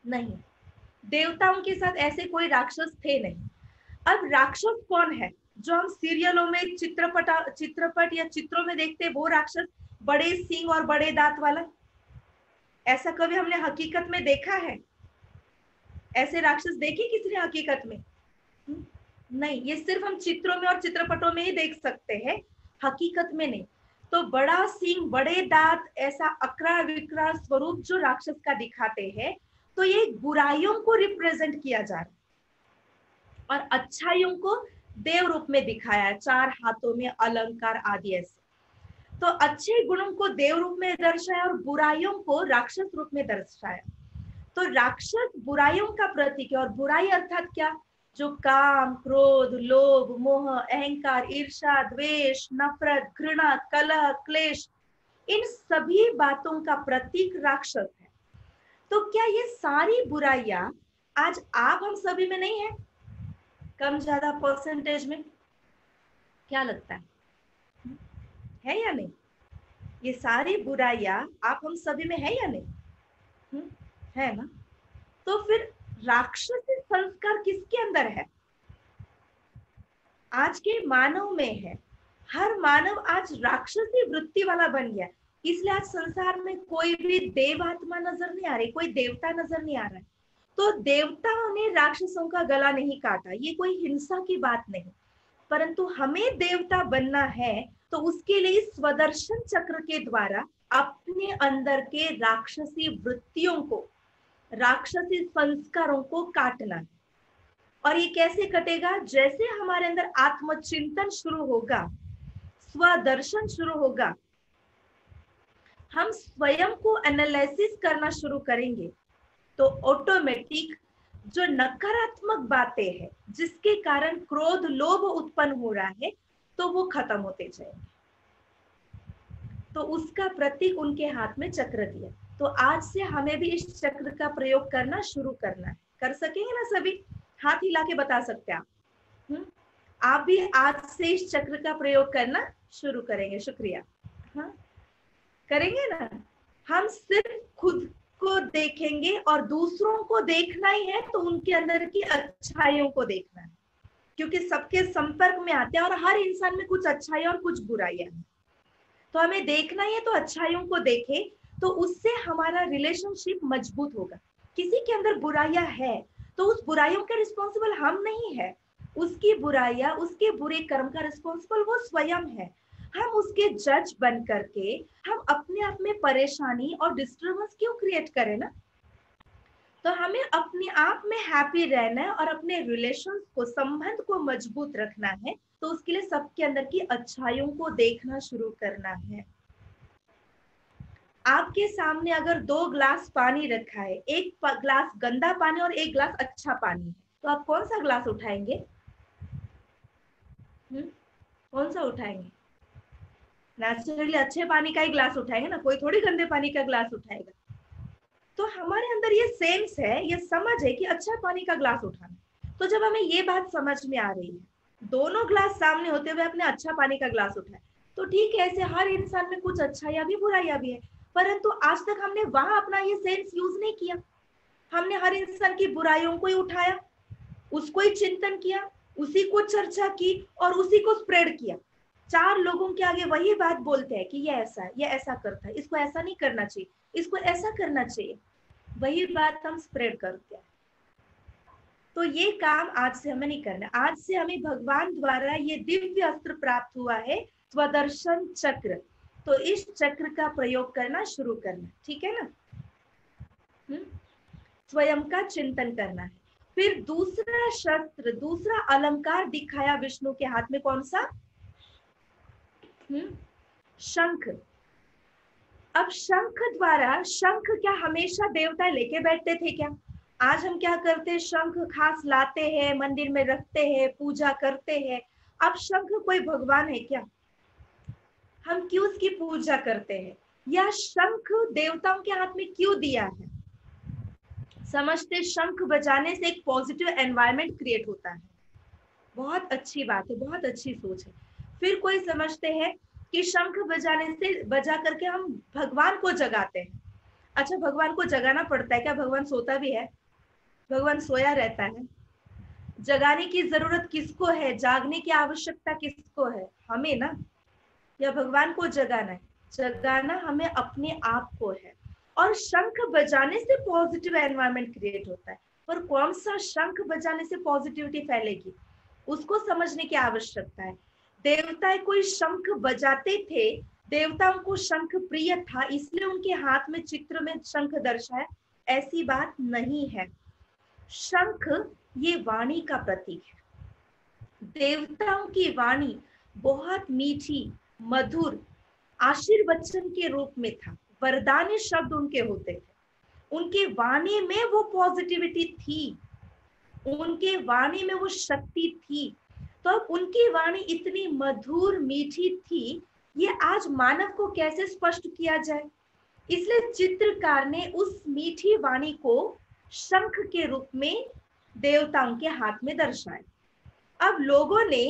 नहीं, देवताओं के साथ ऐसे कोई राक्षस थे नहीं। अब राक्षस कौन है? जो हम सीरियलों में, चित्रपट या चित्रों में देखते हैं, वो राक्षस, बड़े सींग और बड़े दांत वाला। ऐसा कभी हमने हकीकत में देखा है? ऐसे राक्षस देखे किसी ने हकीकत में? नहीं, ये सिर्फ हम चित्रों में और चित्रपटों में ही देख सकते हैं, हकीकत में नहीं। तो बड़ा सिंह, बड़े दांत, ऐसा अकड़ा विकड़ा स्वरूप जो राक्षस का दिखाते हैं, तो ये बुराइयों को रिप्रेजेंट किया जा रहा है और अच्छाइयों को देव रूप में दिखाया है, 4 हाथों में अलंकार आदि ऐसे। तो अच्छे गुणों को देव रूप में दर्शाया और बुराइयों को राक्षस रूप में दर्शाया। तो राक्षस बुराइयों का प्रतीक है, और बुराई अर्थात क्या? जो काम, क्रोध, लोभ, मोह, अहंकार, ईर्ष्या, द्वेष, नफरत, घृणा, कलह, क्लेश, इन सभी बातों का प्रतीक राक्षस है। तो क्या ये सारी बुराइयां आज आप हम सभी में नहीं है? कम ज्यादा परसेंटेज में क्या लगता है या नहीं? ये सारी बुराइयां आप हम सभी में है या नहीं? है ना? तो फिर राक्षसी संस्कार किसके अंदर है? आज के मानव में है। हर मानव आज राक्षसी वृत्ति वाला बन गया, इसलिए आज संसार में कोई भी देव आत्मा नजर नहीं आ रही, कोई देवता नजर नहीं आ रहा है। तो देवताओं ने राक्षसों का गला नहीं काटा, ये कोई हिंसा की बात नहीं, परंतु हमें देवता बनना है तो उसके लिए स्वदर्शन चक्र के द्वारा अपने अंदर के राक्षसी वृत्तियों को, राक्षसी संस्कारों को काटना है। और ये कैसे कटेगा? जैसे हमारे अंदर आत्मचिंतन शुरू होगा, स्वदर्शन शुरू होगा, हम स्वयं को एनालिसिस करना शुरू करेंगे, तो ऑटोमेटिक जो नकारात्मक बातें हैं जिसके कारण क्रोध, लोभ उत्पन्न हो रहा है, तो वो खत्म होते जाएंगे। तो उसका प्रतीक उनके हाथ में चक्र दिया। तो आज से हमें भी इस चक्र का प्रयोग करना शुरू करना है। कर सकेंगे ना सभी? हाथ हिला के बता सकते हैं आप। आप भी आज से इस चक्र का प्रयोग करना शुरू करेंगे। शुक्रिया। हाँ, करेंगे ना? हम सिर्फ खुद को देखेंगे और दूसरों को देखना ही है, तो उनके अंदर की अच्छाइयों को देखना है, क्योंकि सबके संपर्क में आते हैं और हर इंसान में कुछ अच्छाई और कुछ बुराइयां हैं। तो हमें देखना ही है, तो अच्छाइयों को देखें, तो उससे हमारा रिलेशनशिप मजबूत होगा। किसी के अंदर बुराइयां है तो उस बुराइयों के रिस्पॉन्सिबल हम नहीं है, उसकी बुराइयां, उसके बुरे कर्म का रिस्पॉन्सिबल वो स्वयं है। हम उसके जज बन करके हम अपने आप में परेशानी और डिस्टर्बेंस क्यों क्रिएट करें ना? तो हमें अपने आप में हैप्पी रहना है और अपने रिलेशन को, संबंध को मजबूत रखना है। तो उसके लिए सबके अंदर की अच्छाइयों को देखना शुरू करना है। आपके सामने अगर 2 ग्लास पानी रखा है, एक ग्लास गंदा पानी और एक ग्लास अच्छा पानी है, तो आप कौन सा ग्लास उठाएंगे? कौन सा उठाएंगे? नेचुरली अच्छे पानी का ही ग्लास उठाएंगे ना, कोई थोड़ी गंदे पानी का ग्लास उठाएगा। तो हमारे अंदर ये सेंस है, ये समझ है कि अच्छा पानी का ग्लास उठाना। तो जब हमें ये बात समझ में आ रही है, दोनों ग्लास सामने होते हुए अपने अच्छा पानी का ग्लास उठाए, तो ठीक है, ऐसे हर इंसान में कुछ अच्छाइयां भी बुराइयां भी है, परंतु आज तक हमने वहां अपना ये सेंस यूज नहीं किया। हमने हर इंसान की बुराइयों को ही उठाया, उसको ही चिंतन किया, उसी को चर्चा की और उसी को स्प्रेड किया। 4 लोगों के आगे वही बात बोलते हैं कि ये ऐसा है, ये ऐसा करता है, इसको ऐसा नहीं करना चाहिए, इसको ऐसा करना चाहिए, वही बात हम स्प्रेड करते हैं। तो ये काम आज से हमें नहीं करना। आज से हमें भगवान द्वारा ये दिव्य अस्त्र प्राप्त हुआ है, स्वदर्शन चक्र। तो इस चक्र का प्रयोग करना शुरू करना, ठीक है ना? स्वयं का चिंतन करना है। फिर दूसरा शस्त्र, दूसरा अलंकार दिखाया विष्णु के हाथ में, कौन सा? शंख। अब शंख द्वारा, शंख क्या हमेशा देवता लेके बैठते थे क्या? आज हम क्या करते हैं? शंख खास लाते हैं, मंदिर में रखते हैं, पूजा करते हैं। अब शंख कोई भगवान है क्या? हम क्यों उसकी पूजा करते हैं? या शंख देवताओं के हाथ में क्यों दिया है? समझते शंख बजाने से एक पॉजिटिव एनवायरनमेंट क्रिएट होता है। बहुत अच्छी बात है, बहुत अच्छी सोच है। फिर कोई समझते हैं कि शंख बजाने से, बजा करके हम भगवान को जगाते हैं। अच्छा, भगवान को जगाना पड़ता है क्या? भगवान सोता भी है? भगवान सोया रहता है? जगाने की जरूरत किसको है? जागने की आवश्यकता किसको है? हमें ना? या भगवान को जगाना है? जगाना हमें अपने आप को है। और शंख बजाने से पॉजिटिव एनवायरनमेंट क्रिएट होता है। पर कौन सा शंख बजाने से पॉजिटिविटी फैलेगी? उसको समझने की आवश्यकता है। देवता कोई शंख बजाते थे, देवताओं को शंख प्रिय था इसलिए उनके हाथ में चित्र में शंख दर्शाया, ऐसी बात नहीं है। शंख ये वाणी का प्रतीक है। देवताओं की वाणी बहुत मीठी, मधुर, आशीर्वचन के रूप में था। वरदानी शब्द उनके होते थे। उनके वाणी में वो पॉजिटिविटी थी, उनके वाणी में वो शक्ति थी। तो अब उनकी वाणी इतनी मधुर मीठी थी, ये आज मानव को कैसे स्पष्ट किया जाए? इसलिए चित्रकार ने उस मीठी वाणी को शंख के रूप में देवताओं के हाथ में दर्शाया। अब लोगों ने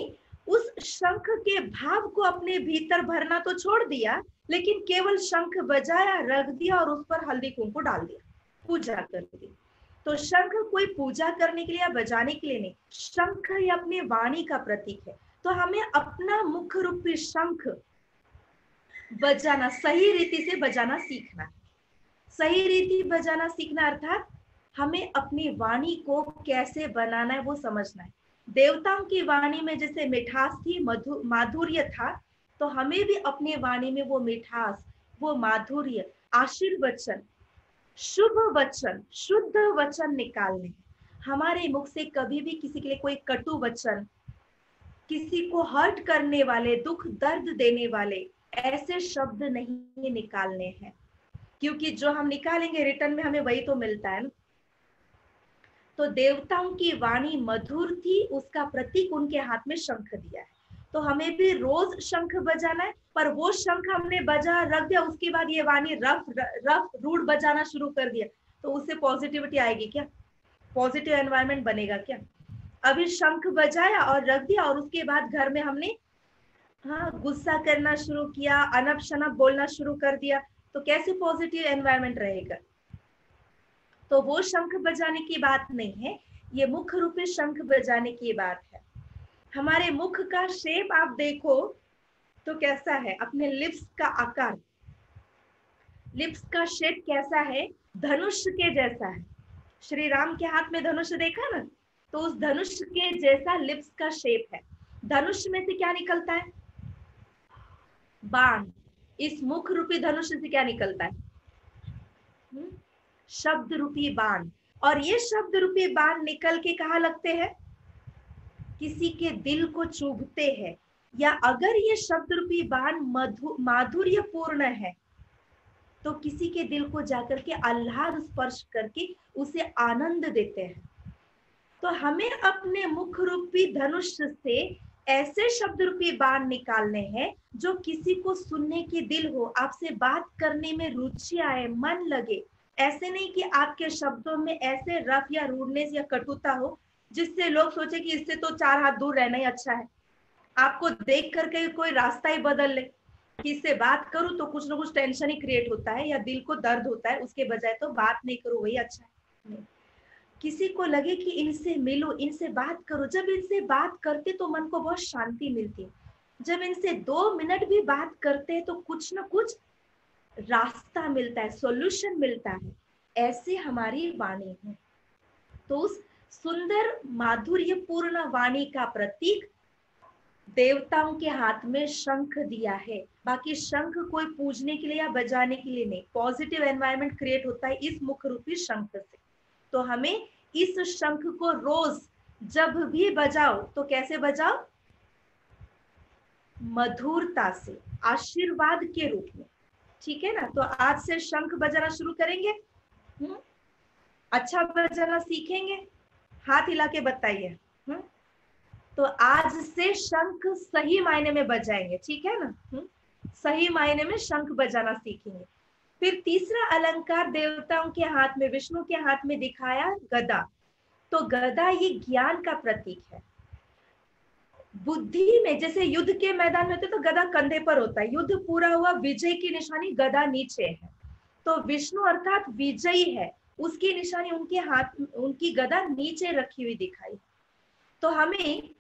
उस शंख के भाव को अपने भीतर भरना तो छोड़ दिया, लेकिन केवल शंख बजाया, रख दिया और उस पर हल्दी कुंकू डाल दिया, पूजा कर दी। तो शंख कोई पूजा करने के लिए या बजाने के लिए नहीं, शंख ये अपने वाणी का प्रतीक है। तो हमें अपना मुख रूपी शंख बजाना, सही रीति से बजाना सीखना। सही रीति बजाना सीखना अर्थात हमें अपनी वाणी को कैसे बनाना है वो समझना है। देवताओं की वाणी में जैसे मिठास थी, माधुर्य था, तो हमें भी अपने वाणी में वो मिठास, वो माधुर्य, आशीर्वचन, शुभ वचन, शुद्ध वचन निकालने। हमारे मुख से कभी भी किसी के लिए कोई कटु वचन, किसी को हर्ट करने वाले, दुख दर्द देने वाले ऐसे शब्द नहीं निकालने हैं, क्योंकि जो हम निकालेंगे रिटर्न में हमें वही तो मिलता है ना। तो देवताओं की वाणी मधुर थी, उसका प्रतीक उनके हाथ में शंख दिया है। तो हमें भी रोज शंख बजाना है, पर वो शंख हमने बजा रख दिया, उसके बाद ये वाणी रफ रूड बजाना शुरू कर दिया, तो उससे पॉजिटिविटी आएगी क्या? पॉजिटिव एनवायरनमेंट बनेगा क्या? अभी शंख बजाया और रख दिया और उसके बाद घर में हमने गुस्सा करना शुरू किया, अनप शनप बोलना शुरू कर दिया, तो कैसे पॉजिटिव एनवायरनमेंट रहेगा? तो वो शंख बजाने की बात नहीं है, ये मुख रूपी शंख बजाने की बात है। हमारे मुख का शेप आप देखो तो कैसा है, अपने लिप्स का आकार, लिप्स का शेप कैसा है? धनुष के जैसा है। श्री राम के हाथ में धनुष देखा ना, तो उस धनुष के जैसा लिप्स का शेप है। धनुष में से क्या निकलता है? बाण। इस मुख रूपी धनुष से क्या निकलता है? शब्द रूपी बाण। और ये शब्द रूपी बाण निकल के कहाँ लगते हैं? किसी के दिल को चुभते हैं, या अगर ये शब्द रूपी बाण माधुर्य पूर्ण है तो किसी के दिल को जाकर के आह्लाद स्पर्श करके उसे आनंद देते हैं। तो हमें अपने मुख रूपी धनुष से ऐसे शब्द रूपी बाण निकालने हैं जो किसी को सुनने की दिल हो, आपसे बात करने में रुचि आए, मन लगे। ऐसे नहीं कि आपके शब्दों में ऐसे रफ या रूडनेस या कटुता हो जिससे लोग सोचे कि इससे तो 4 हाथ दूर रहना ही अच्छा है, आपको देख करके कोई रास्ता ही बदल ले कि इससे बात करूं तो कुछ ना कुछ टेंशन ही क्रिएट होता है या दिल को दर्द होता है, उसके बजाय तो बात नहीं करूं वही अच्छा है। नहीं, किसी को लगे कि इनसे मिलो, इनसे बात करो। जब इनसे बात करते तो मन को बहुत शांति मिलती है। जब इनसे 2 मिनट भी बात करते हैं तो कुछ ना कुछ रास्ता मिलता है, सॉल्यूशन मिलता है। ऐसे हमारी वाणी है। तो उस सुंदर माधुर्यपूर्ण वाणी का प्रतीक देवताओं के हाथ में शंख दिया है। बाकी शंख कोई पूजने के लिए या बजाने के लिए नहीं, पॉजिटिव एनवायरनमेंट क्रिएट होता है इस मुख रूपी शंख से। तो हमें इस शंख को रोज जब भी बजाओ तो कैसे बजाओ? मधुरता से, आशीर्वाद के रूप में। ठीक है ना? तो आज से शंख बजाना शुरू करेंगे। अच्छा बजाना सीखेंगे? हाथ हिला के बताइए। तो आज से शंख सही मायने में बजाएंगे, ठीक है ना? सही मायने में शंख बजाना सीखेंगे। फिर तीसरा अलंकार देवताओं के हाथ में, विष्णु के हाथ में दिखाया, गदा। तो गदा ये ज्ञान का प्रतीक है। बुद्धि में जैसे युद्ध के मैदान में होते तो गदा कंधे पर होता है, युद्ध पूरा हुआ, विजय की निशानी गदा नीचे है। तो विष्णु अर्थात विजयी है, उसकी निशानी उनके हाथ, उनकी गदा नीचे रखी हुई दिखाई। तो हमें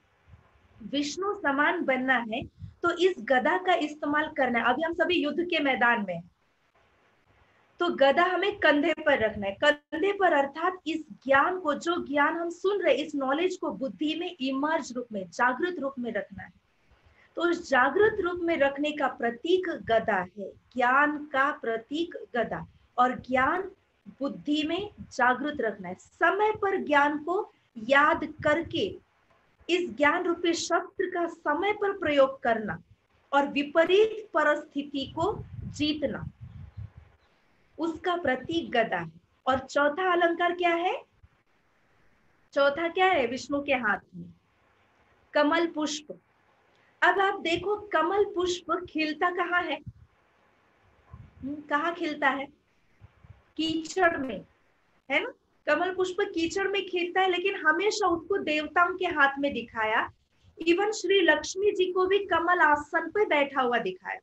विष्णु समान बनना है तो इस गदा का इस्तेमाल करना है। अभी हम सभी युद्ध के मैदान में, तो गदा हमें कंधे पर रखना है। कंधे पर अर्थात इस ज्ञान को, जो ज्ञान हम सुन रहे, इस नॉलेज को बुद्धि में इमर्ज रूप में, जागृत रूप में रखना है। तो उस जागृत रूप में रखने का प्रतीक गदा है, ज्ञान का प्रतीक गदा। और ज्ञान बुद्धि में जागृत रखना है, समय पर ज्ञान को याद करके इस ज्ञान रूपी शस्त्र का समय पर प्रयोग करना और विपरीत परिस्थिति को जीतना, उसका प्रतीक गदा है। और चौथा अलंकार क्या है? चौथा क्या है? विष्णु के हाथ में कमल पुष्प। अब आप देखो, कमल पुष्प खिलता कहाँ है? कहाँ खिलता है? कीचड़ में, है ना? कमल पुष्प कीचड़ में खिलता है, लेकिन हमेशा उसको देवताओं के हाथ में दिखाया। इवन श्री लक्ष्मी जी को भी कमल आसन पे बैठा हुआ दिखाया।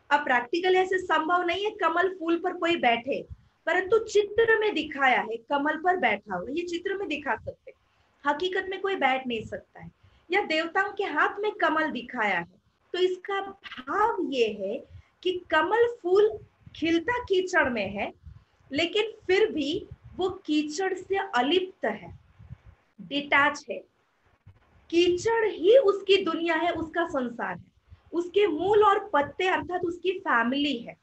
अब प्रैक्टिकल ऐसे संभव नहीं है कमल फूल पर कोई बैठे, परंतु चित्र में दिखाया है कमल पर बैठा हुआ। ये चित्र में दिखा सकते, हकीकत में कोई बैठ नहीं सकता है। या देवताओं के हाथ में कमल दिखाया है, तो इसका भाव ये है कि कमल फूल खिलता कीचड़ में है, लेकिन फिर भी वो कीचड़ से अलिप्त है, डिटैच है। कीचड़ ही उसकी दुनिया है, उसका संसार है, उसके मूल और पत्ते अर्थात उसकी फैमिली है।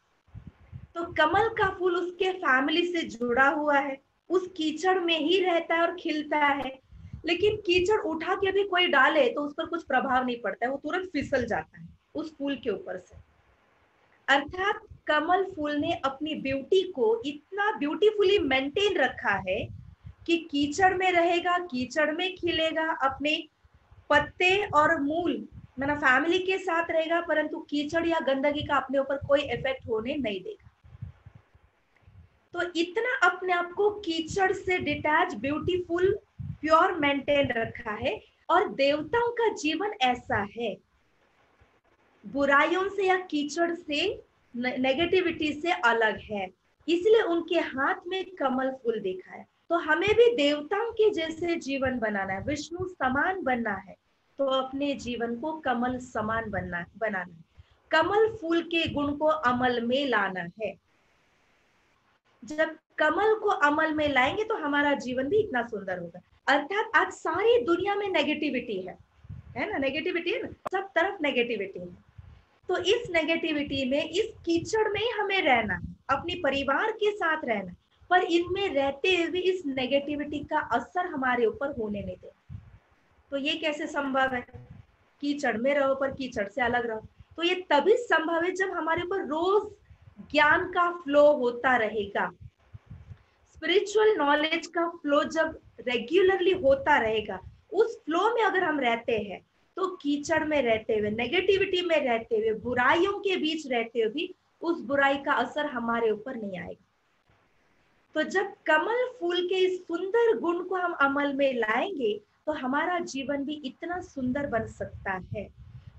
तो कमल का फूल उसके फैमिली से जुड़ा हुआ है, उस कीचड़ में ही रहता है और खिलता है। लेकिन कीचड़ उठा के भी कोई डाले तो उस पर कुछ प्रभाव नहीं पड़ता है, वो तुरंत फिसल जाता है उस फूल के ऊपर से। अर्थात कमल फूल ने अपनी ब्यूटी को इतना ब्यूटीफुली मेंटेन रखा है कि कीचड़ में रहेगा, कीचड़ में खिलेगा, अपने पत्ते और मूल माना फैमिली के साथ रहेगा, परंतु कीचड़ या गंदगी का अपने ऊपर कोई इफेक्ट होने नहीं देगा। तो इतना अपने आप को कीचड़ से डिटैच, ब्यूटीफुल, प्योर मेंटेन रखा है। और देवताओं का जीवन ऐसा है, बुराइयों से या कीचड़ से, नेगेटिविटी से अलग है, इसलिए उनके हाथ में कमल फूल देखा है। तो हमें भी देवताओं के जैसे जीवन बनाना है, विष्णु समान बनना है, तो अपने जीवन को कमल समान बनाना है, कमल फूल के गुण को अमल में लाना है। जब कमल को अमल में लाएंगे तो हमारा जीवन भी इतना सुंदर होगा। अर्थात आज सारी दुनिया में नेगेटिविटी है ना? नेगेटिविटी है ना, सब तरफ नेगेटिविटी है। तो इस नेगेटिविटी में, इस कीचड़ में हमें रहना है, अपने परिवार के साथ रहना, पर इनमें रहते हुए इस नेगेटिविटी का असर हमारे ऊपर होने नहीं देना। तो ये कैसे संभव है? कीचड़ में रहो पर कीचड़ से अलग रहो। तो ये तभी संभव है जब हमारे ऊपर रोज ज्ञान का फ्लो होता रहेगा, स्पिरिचुअल नॉलेज का फ्लो जब रेगुलरली होता रहेगा, उस फ्लो में अगर हम रहते हैं तो कीचड़ में रहते हुए, नेगेटिविटी में रहते हुए, बुराइयों के बीच रहते हुए भी उस बुराई का असर हमारे ऊपर नहीं आएगा। तो जब कमल फूल के इस सुंदर गुण को हम अमल में लाएंगे तो हमारा जीवन भी इतना सुंदर बन सकता है।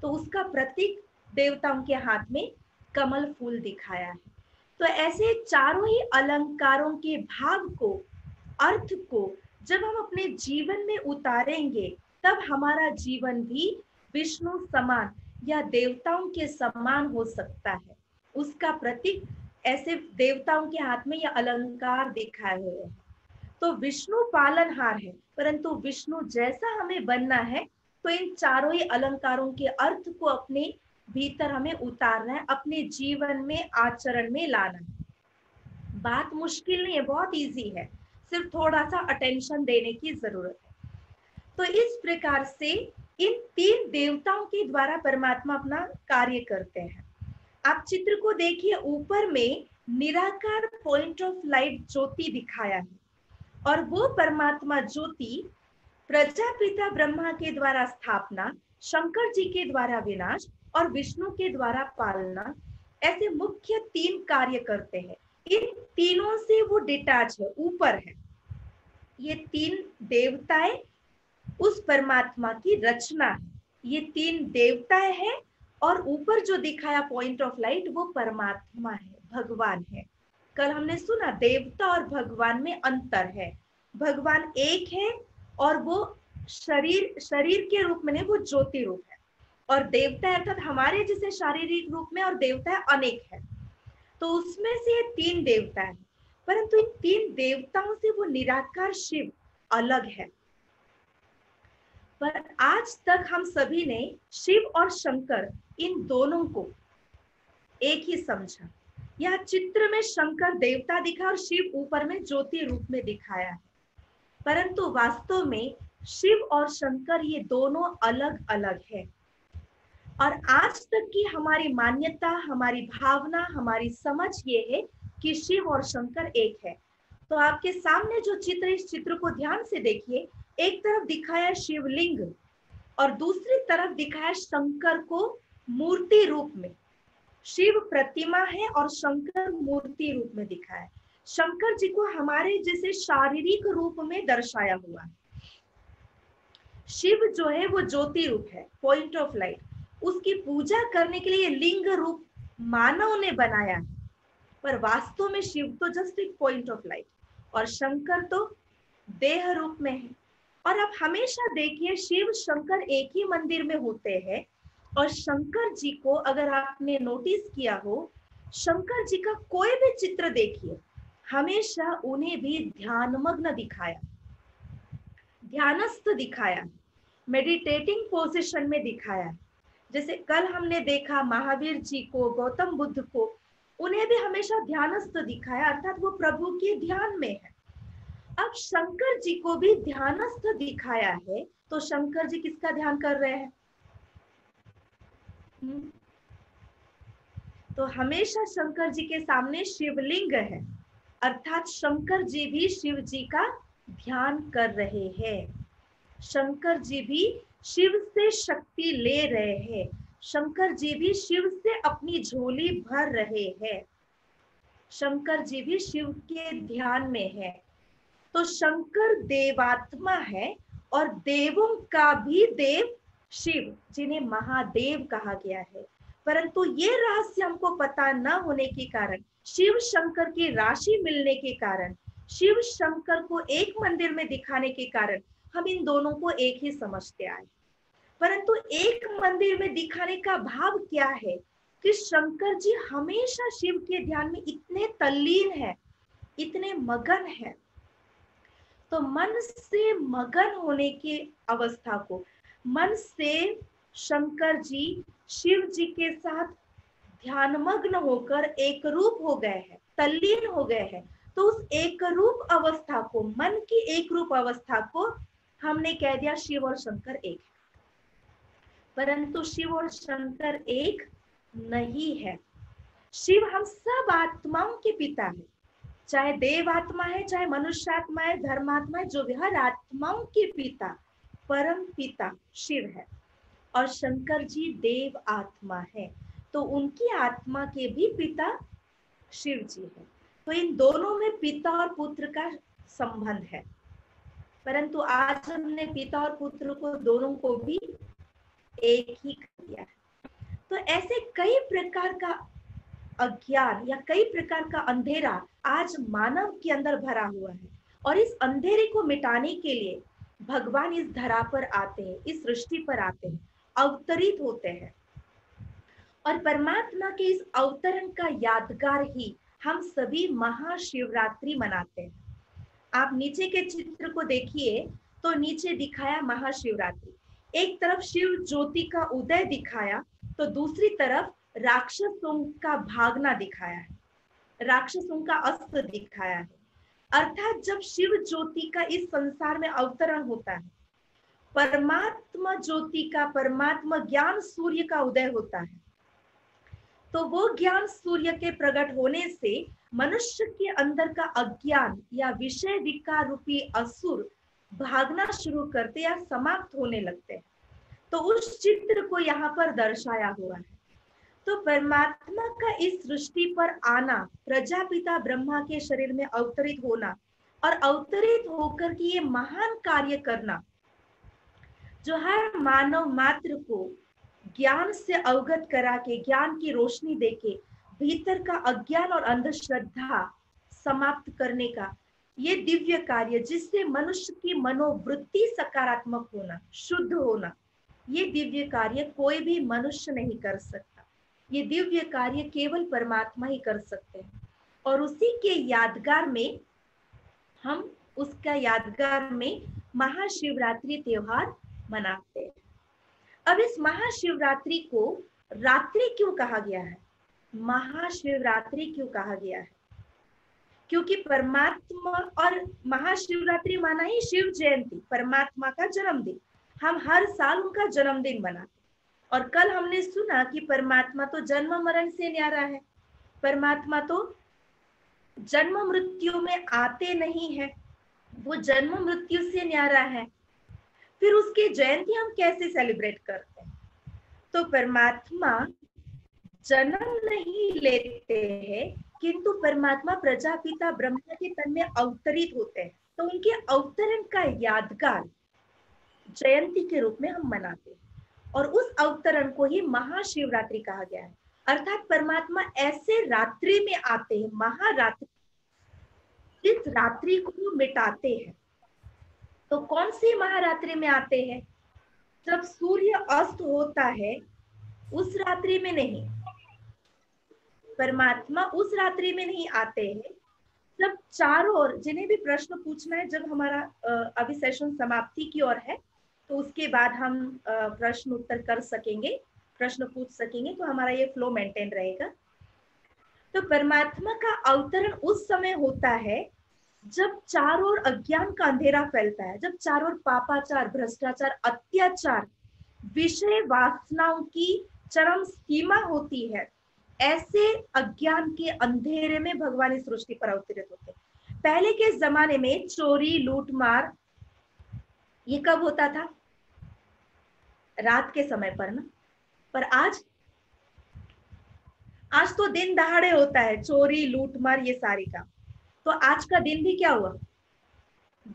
तो उसका प्रतीक देवताओं के हाथ में कमल फूल दिखाया है। तो ऐसे चारों ही अलंकारों के भाव को, अर्थ को जब हम अपने जीवन में उतारेंगे, तब हमारा जीवन भी विष्णु समान या देवताओं के समान हो सकता है। उसका प्रतीक ऐसे देवताओं के हाथ में यह अलंकार दिखाए हुए हैं। तो विष्णु पालनहार है, परंतु विष्णु जैसा हमें बनना है तो इन चारों ही अलंकारों के अर्थ को अपने भीतर हमें उतारना है, अपने जीवन में, आचरण में लाना है। बात मुश्किल नहीं है, बहुत इजी है, सिर्फ थोड़ा सा अटेंशन देने की जरूरत है। तो इस प्रकार से इन तीन देवताओं के द्वारा परमात्मा अपना कार्य करते हैं। आप चित्र को देखिए, ऊपर में निराकार पॉइंट ऑफ लाइट ज्योति दिखाया है, और वो परमात्मा ज्योति प्रजापिता ब्रह्मा के द्वारा स्थापना, शंकर जी के द्वारा विनाश और विष्णु के द्वारा पालना, ऐसे मुख्य तीन कार्य करते हैं। इन तीनों से वो डिटैच है, ऊपर है। ये तीन देवताएं उस परमात्मा की रचना है। ये तीन देवताएं हैं और ऊपर जो दिखाया पॉइंट ऑफ लाइट वो परमात्मा है, भगवान है। कल हमने सुना देवता और भगवान में अंतर है। भगवान एक है और वो शरीर के रूप में नहीं, वो ज्योति रूप है। और देवता अर्थात हमारे जैसे शारीरिक रूप में, और देवता अनेक है। तो उसमें से ये 3 देवता है, परंतु इन 3 देवताओं से वो निराकार शिव अलग है। पर आज तक हम सभी ने शिव और शंकर इन दोनों को एक ही समझा। यह चित्र में शंकर देवता दिखा और शिव ऊपर में ज्योति रूप में दिखाया है, परंतु वास्तव में शिव और शंकर ये दोनों अलग अलग है। और आज तक की हमारी मान्यता, हमारी भावना, हमारी समझ ये है कि शिव और शंकर एक है। तो आपके सामने जो चित्र, इस चित्र को ध्यान से देखिए। एक तरफ दिखाया शिवलिंग और दूसरी तरफ दिखाया शंकर को मूर्ति रूप में। शिव प्रतिमा है और शंकर मूर्ति रूप में दिखा है। शंकर जी को हमारे जैसे शारीरिक रूप में दर्शाया हुआ है। शिव जो है वो ज्योति रूप है, पॉइंट ऑफ लाइट। उसकी पूजा करने के लिए लिंग रूप मानव ने बनाया है, पर वास्तव में शिव तो जस्ट एक पॉइंट ऑफ लाइट और शंकर तो देह रूप में है। और आप हमेशा देखिए शिव शंकर एक ही मंदिर में होते हैं, और शंकर जी को अगर आपने नोटिस किया हो, शंकर जी का कोई भी चित्र देखिए, हमेशा उन्हें भी ध्यानमग्न दिखाया, ध्यानस्थ दिखाया, मेडिटेटिंग पोजीशन में दिखाया। जैसे कल हमने देखा महावीर जी को, गौतम बुद्ध को, उन्हें भी हमेशा ध्यानस्थ दिखाया, अर्थात वो प्रभु के ध्यान में है। अब शंकर जी को भी ध्यानस्थ दिखाया है, तो शंकर जी किसका ध्यान कर रहे हैं? तो हमेशा शंकर जी के सामने शिवलिंग है, अर्थात शंकर जी भी शिव जी का ध्यान कर रहे हैं। शंकर जी भी शिव से शक्ति ले रहे हैं। शंकर जी भी शिव से अपनी झोली भर रहे हैं। शंकर जी भी शिव के ध्यान में है। तो शंकर देवात्मा है और देवों का भी देव शिव, जिन्हें महादेव कहा गया है। परंतु ये रहस्य हमको पता न होने के कारण, शिव शंकर की राशि मिलने के कारण, शिव शंकर को एक मंदिर में दिखाने के कारण हम इन दोनों को एक ही समझते आए। परंतु एक मंदिर में दिखाने का भाव क्या है कि शंकर जी हमेशा शिव के ध्यान में इतने तल्लीन है, इतने मगन है। तो मन से मगन होने की अवस्था को, मन से शंकर जी शिव जी के साथ ध्यानमग्न होकर एक रूप हो गए हैं, तल्लीन हो गए हैं। तो उस एक रूप अवस्था को, मन की एक रूप अवस्था को हमने कह दिया शिव और शंकर एक है। परंतु शिव और शंकर एक नहीं है। शिव हम सब आत्माओं के पिता है, चाहे देव आत्मा है, चाहे मनुष्य आत्मा है, धर्मात्मा है, जो भी, हर आत्माओं के पिता परम पिता शिव है। और शंकर जी देव आत्मा है, तो उनकी आत्मा के भी पिता शिव जी है। तो इन दोनों में पिता और पुत्र का संबंध है। परंतु आज हमने पिता और पुत्र को, दोनों को भी एक ही कर दिया है। तो ऐसे कई प्रकार का अज्ञान या कई प्रकार का अंधेरा आज मानव के अंदर भरा हुआ है, और इस अंधेरे को मिटाने के लिए भगवान इस धरा पर आते हैं, इस सृष्टि पर आते हैं, अवतरित होते हैं। और परमात्मा के इस अवतरण का यादगार ही हम सभी महाशिवरात्रि मनाते हैं। आप नीचे के चित्र को देखिए तो नीचे दिखाया महाशिवरात्रि। एक तरफ शिव ज्योति का उदय दिखाया, तो दूसरी तरफ राक्षसों का भागना दिखाया है, राक्षसों का अस्त दिखाया है। अर्थात जब शिव ज्योति का इस संसार में अवतरण होता है, परमात्मा ज्योति का, परमात्मा ज्ञान सूर्य का उदय होता है, तो वो ज्ञान सूर्य के प्रकट होने से मनुष्य के अंदर का अज्ञान या विषय विकार रूपी असुर भागना शुरू करते या समाप्त होने लगते हैं। तो उस चित्र को यहाँ पर दर्शाया हुआ है। तो परमात्मा का इस सृष्टि पर आना, प्रजापिता ब्रह्मा के शरीर में अवतरित होना और अवतरित होकर के ये महान कार्य करना, जो हर मानव मात्र को ज्ञान से अवगत करा के, ज्ञान की रोशनी देके भीतर का अज्ञान और अंधश्रद्धा समाप्त करने का ये दिव्य कार्य, जिससे मनुष्य की मनोवृत्ति सकारात्मक होना, शुद्ध होना, ये दिव्य कार्य कोई भी मनुष्य नहीं कर सकता। ये दिव्य कार्य केवल परमात्मा ही कर सकते हैं, और उसी के यादगार में हम उसका यादगार में महाशिवरात्रि त्योहार मनाते हैं। अब इस महाशिवरात्रि को रात्रि क्यों कहा गया है, महाशिवरात्रि क्यों कहा गया है? क्योंकि परमात्मा, और महाशिवरात्रि माना ही शिव जयंती, परमात्मा का जन्मदिन। हम हर साल उनका जन्मदिन मनाते। और कल हमने सुना कि परमात्मा तो जन्म मरण से न्यारा है, परमात्मा तो जन्म मृत्यु में आते नहीं है, वो जन्म मृत्यु से न्यारा है। फिर उसकी जयंती हम कैसे सेलिब्रेट करते हैं? तो परमात्मा जन्म नहीं लेते हैं, किंतु परमात्मा प्रजापिता ब्रह्मा के तन में अवतरित होते हैं, तो उनके अवतरण का यादगार जयंती के रूप में हम मनाते हैं, और उस अवतरण को ही महाशिवरात्रि कहा गया है। अर्थात परमात्मा ऐसे रात्रि में आते हैं, महारात्रि, इस रात्रि को मिटाते हैं। तो कौन सी महारात्रि में आते हैं? जब सूर्य अस्त होता है उस रात्रि में नहीं, परमात्मा उस रात्रि में नहीं आते हैं जब चारों ओर, जिन्हें भी प्रश्न पूछना है, जब हमारा अभी सेशन समाप्ति की ओर है तो उसके बाद हम प्रश्न उत्तर कर सकेंगे, प्रश्न पूछ सकेंगे, तो हमारा ये फ्लो मेंटेन रहेगा। तो परमात्मा का अवतरण उस समय होता है जब चारों ओर अज्ञान का अंधेरा फैलता है, जब चारों ओर पापाचार, भ्रष्टाचार, अत्याचार, विषय वासनाओं की चरम सीमा होती है। ऐसे अज्ञान के अंधेरे में भगवान इस सृष्टि पर अवतरित होते हैं। पहले के जमाने में चोरी, लूटमार, ये कब होता था? रात के समय पर ना। पर आज तो दिन दहाड़े होता है चोरी, लूटमार, ये सारी काम। तो आज का दिन भी क्या हुआ?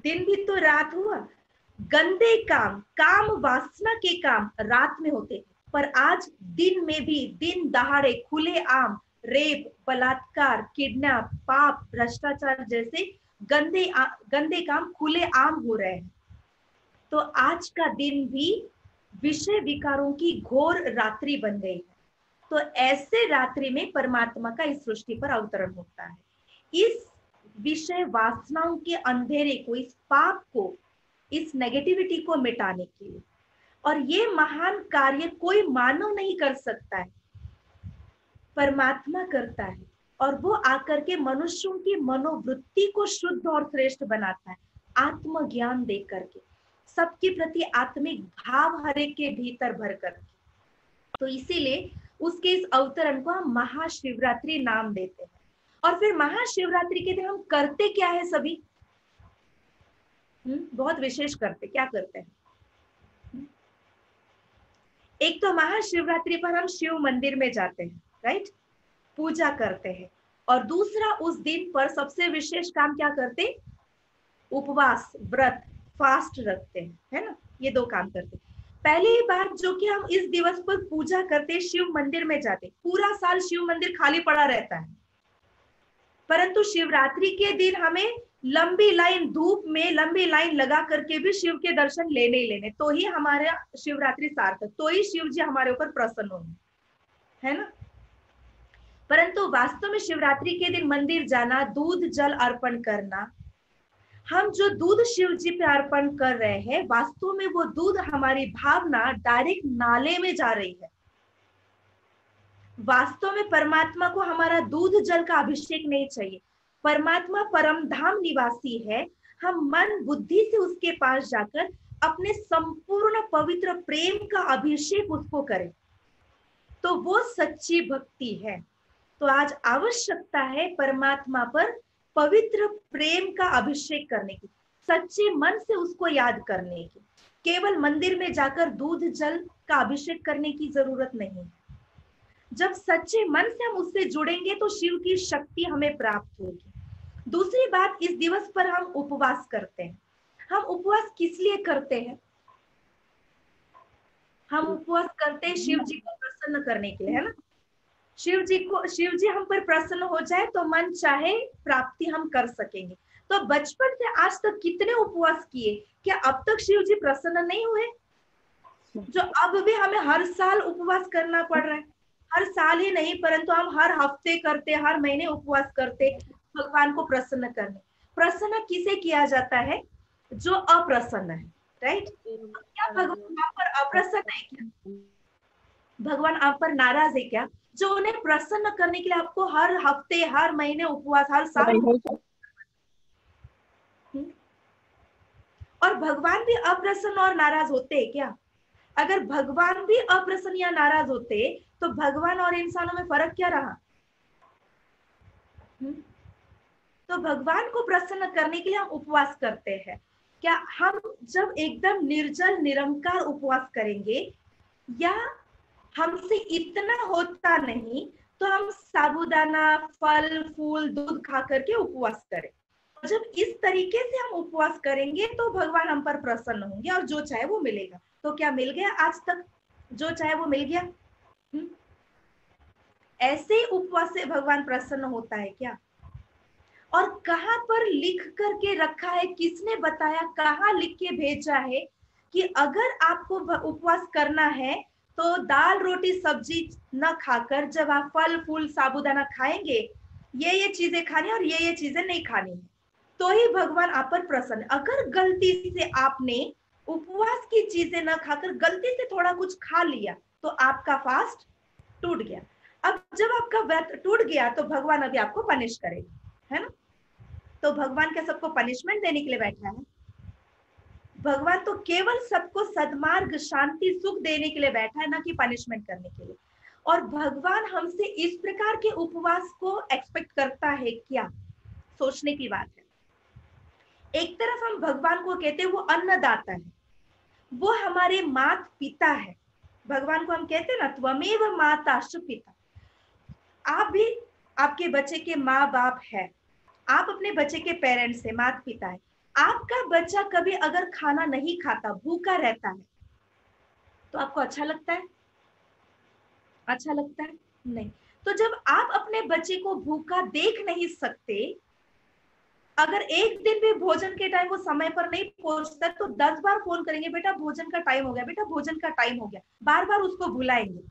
दिन भी तो रात हुआ। गंदे काम, काम वासना के काम रात में होते थे, पर आज दिन में भी दिन दहाड़े खुले आम रेप, बलात्कार, किडनैप, पाप, भ्रष्टाचार जैसे गंदे काम खुले आम हो रहे हैं। तो आज का दिन भी विषय विकारों की घोर रात्रि बन गई है। तो ऐसे रात्रि में परमात्मा का इस सृष्टि पर अवतरण होता है, इस विषय वासनाओं के अंधेरे को, इस पाप को, इस नेगेटिविटी को मिटाने के लिए। और ये महान कार्य कोई मानव नहीं कर सकता है, परमात्मा करता है। और वो आकर के मनुष्यों की मनोवृत्ति को शुद्ध और श्रेष्ठ बनाता है, आत्मज्ञान दे करके, सबके प्रति आत्मिक भाव हर एक के भीतर भर करके। तो इसीलिए उसके इस अवतरण को हम महाशिवरात्रि नाम देते हैं। और फिर महाशिवरात्रि के दिन हम करते क्या है सभी? बहुत विशेष करते, क्या करते हैं? एक तो महाशिवरात्रि पर हम शिव मंदिर में जाते हैं, राइट, पूजा करते हैं। और दूसरा, उस दिन पर सबसे विशेष काम क्या करते? उपवास, व्रत, फास्ट रखते हैं, है ना। ये दो काम करते हैं। पहली बात जो कि हम इस दिवस पर पूजा करते, शिव मंदिर में जाते। पूरा साल शिव मंदिर खाली पड़ा रहता है, परंतु शिवरात्रि के दिन हमें लंबी लाइन, धूप में लंबी लाइन लगा करके भी शिव के दर्शन लेने ही लेने, तो ही हमारा शिवरात्रि सार्थक, तो ही शिव जी हमारे ऊपर प्रसन्न होंगे, है ना। परंतु वास्तव में शिवरात्रि के दिन मंदिर जाना, दूध जल अर्पण करना, हम जो दूध शिव जी पे अर्पण कर रहे हैं, वास्तव में वो दूध, हमारी भावना डायरेक्ट नाले में जा रही है। वास्तव में परमात्मा को हमारा दूध जल का अभिषेक नहीं चाहिए। परमात्मा परम धाम निवासी है, हम मन बुद्धि से उसके पास जाकर अपने संपूर्ण पवित्र प्रेम का अभिषेक उसको करें, तो वो सच्ची भक्ति है। तो आज आवश्यकता है परमात्मा पर पवित्र प्रेम का अभिषेक करने की, सच्चे मन से उसको याद करने की। केवल मंदिर में जाकर दूध जल का अभिषेक करने की जरूरत नहीं है। जब सच्चे मन से हम उससे जुड़ेंगे तो शिव की शक्ति हमें प्राप्त होगी। दूसरी बात, इस दिवस पर हम उपवास करते हैं। हम उपवास किस लिए करते हैं? हम उपवास करते हैं शिव जी को प्रसन्न करने के लिए, है ना। शिव जी हम पर प्रसन्न हो जाए तो मन चाहे प्राप्ति हम कर सकेंगे। तो बचपन से आज तक कितने उपवास किए, क्या अब तक शिव जी प्रसन्न नहीं हुए? जो अब भी हमें हर साल उपवास करना पड़ रहा है, हर साल ही नहीं परंतु हम हर हफ्ते करते, हर महीने उपवास करते भगवान को प्रसन्न करने। प्रसन्न किसे किया जाता है? जो अप्रसन्न है, राइट? क्या भगवान आप पर अप्रसन्न है क्या? भगवान आप पर नाराज है क्या? जो उन्हें प्रसन्न करने के लिए आपको हर हफ्ते, हर महीने उपवास, हर साल। और भगवान भी अप्रसन्न और नाराज होते हैं क्या? अगर भगवान भी अप्रसन्न या नाराज होते तो भगवान और इंसानों में फर्क क्या रहा? तो भगवान को प्रसन्न करने के लिए हम उपवास करते हैं। क्या हम जब एकदम निर्जल निरंकार उपवास करेंगे, या हमसे इतना होता नहीं तो हम साबूदाना, फल फूल, दूध खा करके उपवास करें? जब इस तरीके से हम उपवास करेंगे तो भगवान हम पर प्रसन्न होंगे और जो चाहे वो मिलेगा। तो क्या मिल गया? आज तक जो चाहे वो मिल गया? ऐसे ही उपवास से भगवान प्रसन्न होता है क्या? और कहां पर लिख करके रखा है, किसने बताया, कहां लिख के भेजा है कि अगर आपको उपवास करना है तो दाल रोटी सब्जी न खाकर जब आप फल फूल साबूदाना खाएंगे, ये चीजें खानी और ये चीजें नहीं खानी है, तो ही भगवान आप पर प्रसन्न। अगर गलती से आपने उपवास की चीजें न खाकर गलती से थोड़ा कुछ खा लिया तो आपका फास्ट टूट गया। अब जब आपका व्रत टूट गया तो भगवान अभी आपको पनिश करेगा, है ना? तो भगवान क्या सबको पनिशमेंट देने के लिए बैठा है? भगवान तो केवल सबको सद्मार्ग, शांति, सुख देने के लिए बैठा है, ना कि पनिशमेंट करने के लिए। और भगवान हमसे इस प्रकार के उपवास को एक्सपेक्ट करता है क्या? सोचने की बात है। एक तरफ हम भगवान को कहते हैं वो अन्नदाता है, वो हमारे माता पिता है। भगवान को हम कहते हैं ना, त्वमेव माताश्च पिता। आप भी आपके बच्चे के माँ बाप है, आप अपने बच्चे के पेरेंट्स है, माता पिता है। आपका बच्चा कभी अगर खाना नहीं खाता, भूखा रहता है, तो आपको अच्छा लगता है? अच्छा लगता है? नहीं। तो जब आप अपने बच्चे को भूखा देख नहीं सकते, अगर एक दिन भी भोजन के टाइम वो समय पर नहीं पहुंचता तो 10 बार फोन करेंगे, बेटा भोजन का टाइम हो गया, बेटा भोजन का टाइम हो गया, बार बार उसको बुलाएंगे।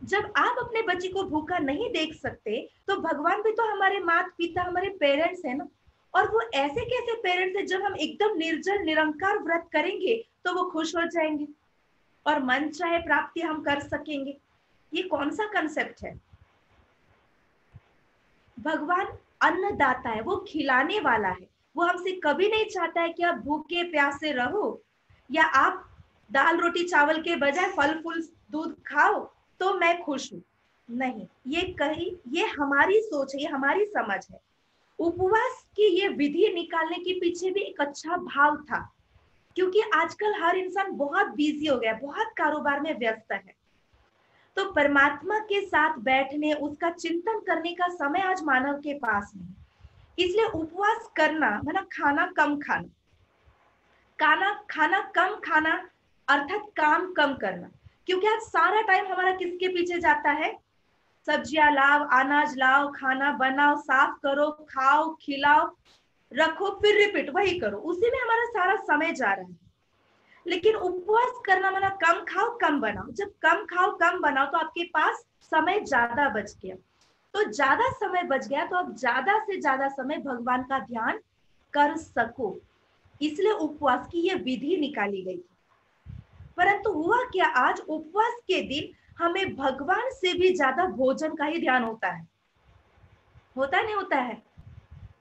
जब आप अपने बच्चे को भूखा नहीं देख सकते तो भगवान भी तो हमारे माता पिता, हमारे पेरेंट्स है ना। और वो ऐसे कैसे पेरेंट्स है, जब हम एकदम निर्जल निरंकार व्रत करेंगे तो वो खुश हो जाएंगे और मन चाहे प्राप्ति हम कर सकेंगे? ये कौन सा कंसेप्ट है? भगवान अन्नदाता है, वो खिलाने वाला है। वो हमसे कभी नहीं चाहता है कि आप भूखे प्यासे रहो या आप दाल रोटी चावल के बजाय फल फूल दूध खाओ तो मैं खुश हूं। नहीं, ये हमारी सोच है, ये हमारी समझ है। उपवास की ये विधि निकालने के पीछे भी एक अच्छा भाव था, क्योंकि आजकल हर इंसान बहुत बिजी हो गया, बहुत कारोबार में व्यस्त है। तो परमात्मा के साथ बैठने, उसका चिंतन करने का समय आज मानव के पास नहीं। इसलिए उपवास करना मतलब खाना कम खाना, खाना कम खाना अर्थात काम कम करना। क्योंकि आज सारा टाइम हमारा किसके पीछे जाता है? सब्जियां लाओ, अनाज लाओ, खाना बनाओ, साफ करो, खाओ, खिलाओ, रखो, फिर रिपीट वही करो, उसी में हमारा सारा समय जा रहा है। लेकिन उपवास करना माना कम खाओ कम बनाओ। जब कम खाओ कम बनाओ तो आपके पास समय ज्यादा बच गया। तो ज्यादा समय बच गया तो आप ज्यादा से ज्यादा समय भगवान का ध्यान कर सको, इसलिए उपवास की यह विधि निकाली गई थी। परंतु हुआ क्या, आज उपवास के दिन हमें भगवान से भी ज्यादा भोजन का ही ध्यान होता है। होता नहीं होता है?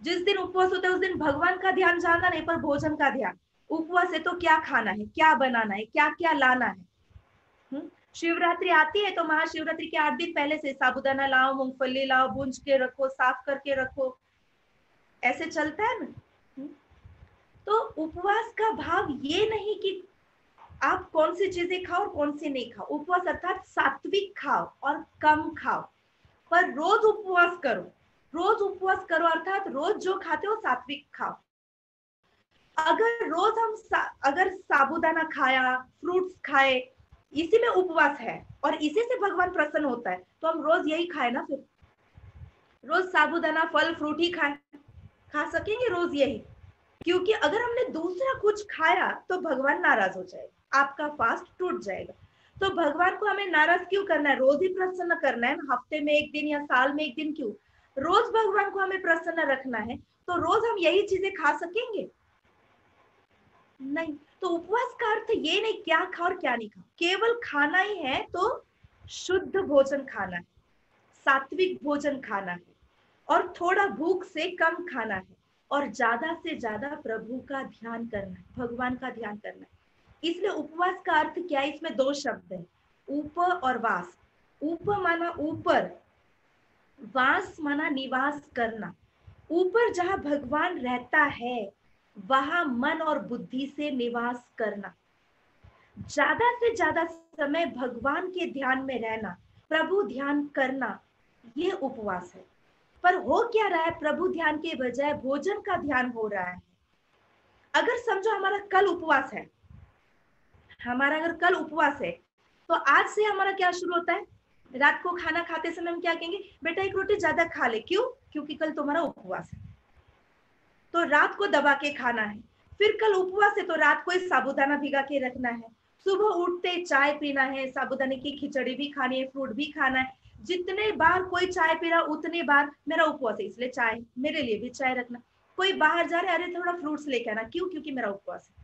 जिस दिन उपवास होता है उस दिन भगवान का ध्यान ज्यादा नहीं, पर भोजन का ध्यान। उपवास है तो क्या खाना है, क्या बनाना है, क्या क्या लाना है। शिवरात्रि आती है तो महाशिवरात्रि के 8 दिन पहले से साबूदाना लाओ, मूंगफली लाओ, भूंज के रखो, साफ करके रखो, ऐसे चलता है ना। तो उपवास का भाव ये नहीं कि आप कौन सी चीजें खाओ और कौन सी नहीं खाओ। उपवास अर्थात सात्विक खाओ और कम खाओ, पर रोज उपवास करो। रोज उपवास करो अर्थात रोज जो खाते हो सात्विक खाओ। अगर रोज हम अगर साबूदाना खाया, फ्रूट्स खाए, इसी में उपवास है और इसी से भगवान प्रसन्न होता है, तो हम रोज यही खाए ना। फिर रोज साबूदाना फल फ्रूट ही खा सकेंगे रोज यही? क्योंकि अगर हमने दूसरा कुछ खाया तो भगवान नाराज हो जाएगा, आपका फास्ट टूट जाएगा। तो भगवान को हमें नाराज क्यों करना है? रोज ही प्रसन्न करना है ना, हफ्ते में एक दिन या साल में एक दिन क्यों? रोज भगवान को हमें प्रसन्न रखना है, तो रोज हम यही चीजें खा सकेंगे? नहीं। तो उपवास का अर्थ ये नहीं क्या खा और क्या नहीं खा, केवल खाना ही है तो शुद्ध भोजन खाना है, सात्विक भोजन खाना है, और थोड़ा भूख से कम खाना है, और ज्यादा से ज्यादा प्रभु का ध्यान करना है, भगवान का ध्यान करना है। इसलिए उपवास का अर्थ क्या है? इसमें दो शब्द है, उप और वास। उप माना ऊपर, वास माना निवास करना। ऊपर जहां भगवान रहता है वहां मन और बुद्धि से निवास करना, ज्यादा से ज्यादा समय भगवान के ध्यान में रहना, प्रभु ध्यान करना, ये उपवास है। पर हो क्या रहा है? प्रभु ध्यान के बजाय भोजन का ध्यान हो रहा है। अगर समझो हमारा कल उपवास है, हमारा अगर कल उपवास है, तो आज से हमारा क्या शुरू होता है? रात को खाना खाते समय हम क्या कहेंगे? बेटा एक रोटी ज्यादा खा ले। क्यों? क्योंकि कल तुम्हारा उपवास है, तो रात को दबा के खाना है। फिर कल उपवास है तो रात को ही साबूदाना भिगा के रखना है, सुबह उठते चाय पीना है, साबूदाने की खिचड़ी भी खानी है, फ्रूट भी खाना है। जितने बार कोई चाय पी रहा उतने बार मेरा उपवास है, इसलिए चाय, मेरे लिए भी चाय रखना। कोई बाहर जा रहा है, अरे थोड़ा फ्रूट्स लेके आना। क्यों? क्योंकि मेरा उपवास है।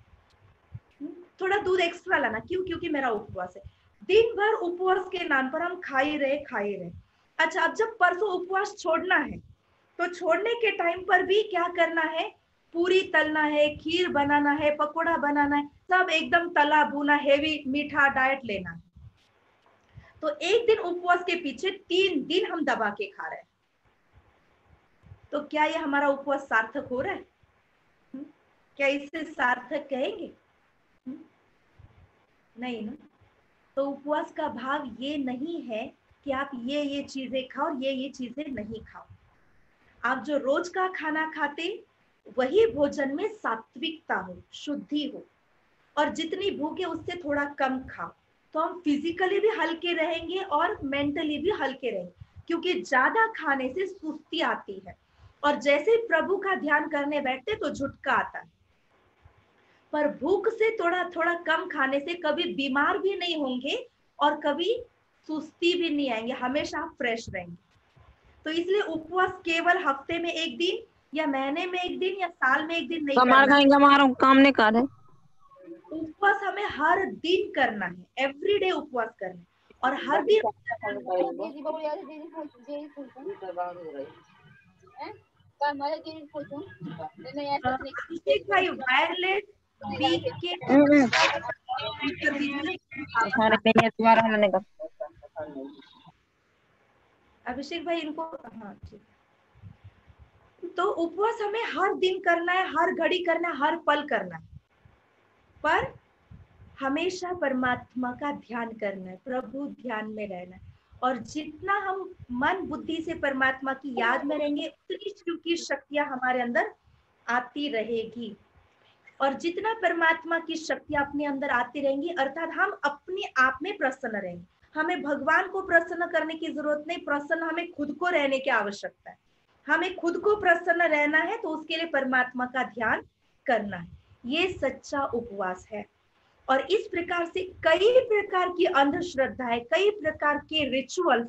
थोड़ा दूध एक्स्ट्रा लाना। क्यों? क्योंकि मेरा उपवास है। दिन भर उपवास के नाम पर हम खा ही रहे। अच्छा, अब जब परसों उपवास छोड़ना है, तो छोड़ने के टाइम पर भी क्या करना है? पूरी तलना है, खीर बनाना है, पकोड़ा बनाना है, सब एकदम तला भुना हेवी मीठा डाइट लेना है। तो एक दिन उपवास के पीछे 3 दिन हम दबा के खा रहे हैं, तो क्या ये हमारा उपवास सार्थक हो रहा है? क्या इसे सार्थक कहेंगे? नहीं ना। तो उपवास का भाव ये नहीं है कि आप ये चीजें खाओ, ये चीजें नहीं खाओ। आप जो रोज का खाना खाते वही भोजन में सात्विकता हो, शुद्धि हो, और जितनी भूख है उससे थोड़ा कम खाओ, तो हम फिजिकली भी हल्के रहेंगे और मेंटली भी हल्के रहेंगे। क्योंकि ज्यादा खाने से सुस्ती आती है, और जैसे प्रभु का ध्यान करने बैठते तो झुटका आता है। पर भूख से थोड़ा थोड़ा कम खाने से कभी बीमार भी नहीं होंगे और कभी सुस्ती भी नहीं आएंगे, हमेशा आप फ्रेश रहेंगे। तो इसलिए उपवास केवल हफ्ते में एक दिन या महीने में एक दिन या साल में एक दिन नहीं करना। काम नहीं कर रहे। उपवास हमें हर दिन करना है, एवरीडे उपवास करना है, और हर दिन अभिषेक भाई वायरलेस वीक के अभिषेक भाई इनको, हाँ ठीक। तो उपवास हमें हर दिन करना है, हर घड़ी करना है, हर पल करना है, पर हमेशा परमात्मा का ध्यान करना है, प्रभु ध्यान में रहना है। और जितना हम मन बुद्धि से परमात्मा की याद में रहेंगे, उतनी शिव की शक्तियां हमारे अंदर आती रहेगी। और जितना परमात्मा की शक्तियां अपने अंदर आती रहेंगी, अर्थात हम अपने आप में प्रसन्न रहेंगे। हमें भगवान को प्रसन्न करने की जरूरत नहीं, प्रसन्न हमें खुद को रहने की आवश्यकता है। हमें खुद को प्रसन्न रहना है तो उसके लिए परमात्मा का ध्यान करना है। ये सच्चा उपवास है। और इस प्रकार से कई प्रकार की अंधश्रद्धाएं, कई प्रकार के रिचुअल्स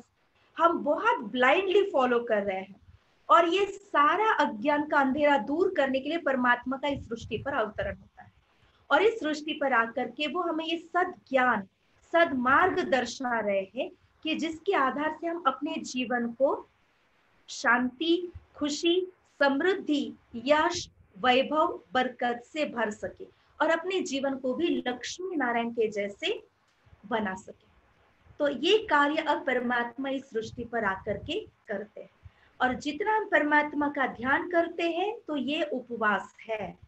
हम बहुत ब्लाइंडली फॉलो कर रहे हैं, और ये सारा अज्ञान का अंधेरा दूर करने के लिए परमात्मा का इस सृष्टि पर अवतरण होता है। और इस सृष्टि पर आकर के वो हमें ये सद ज्ञान, सद मार्ग दर्शा रहे हैं कि जिसके आधार से हम अपने जीवन को शांति, खुशी, समृद्धि, यश, वैभव, बरकत से भर सके, और अपने जीवन को भी लक्ष्मी नारायण के जैसे बना सके। तो ये कार्य अब परमात्मा इस सृष्टि पर आकर के करते हैं। और जितना हम परमात्मा का ध्यान करते हैं तो ये उपवास है।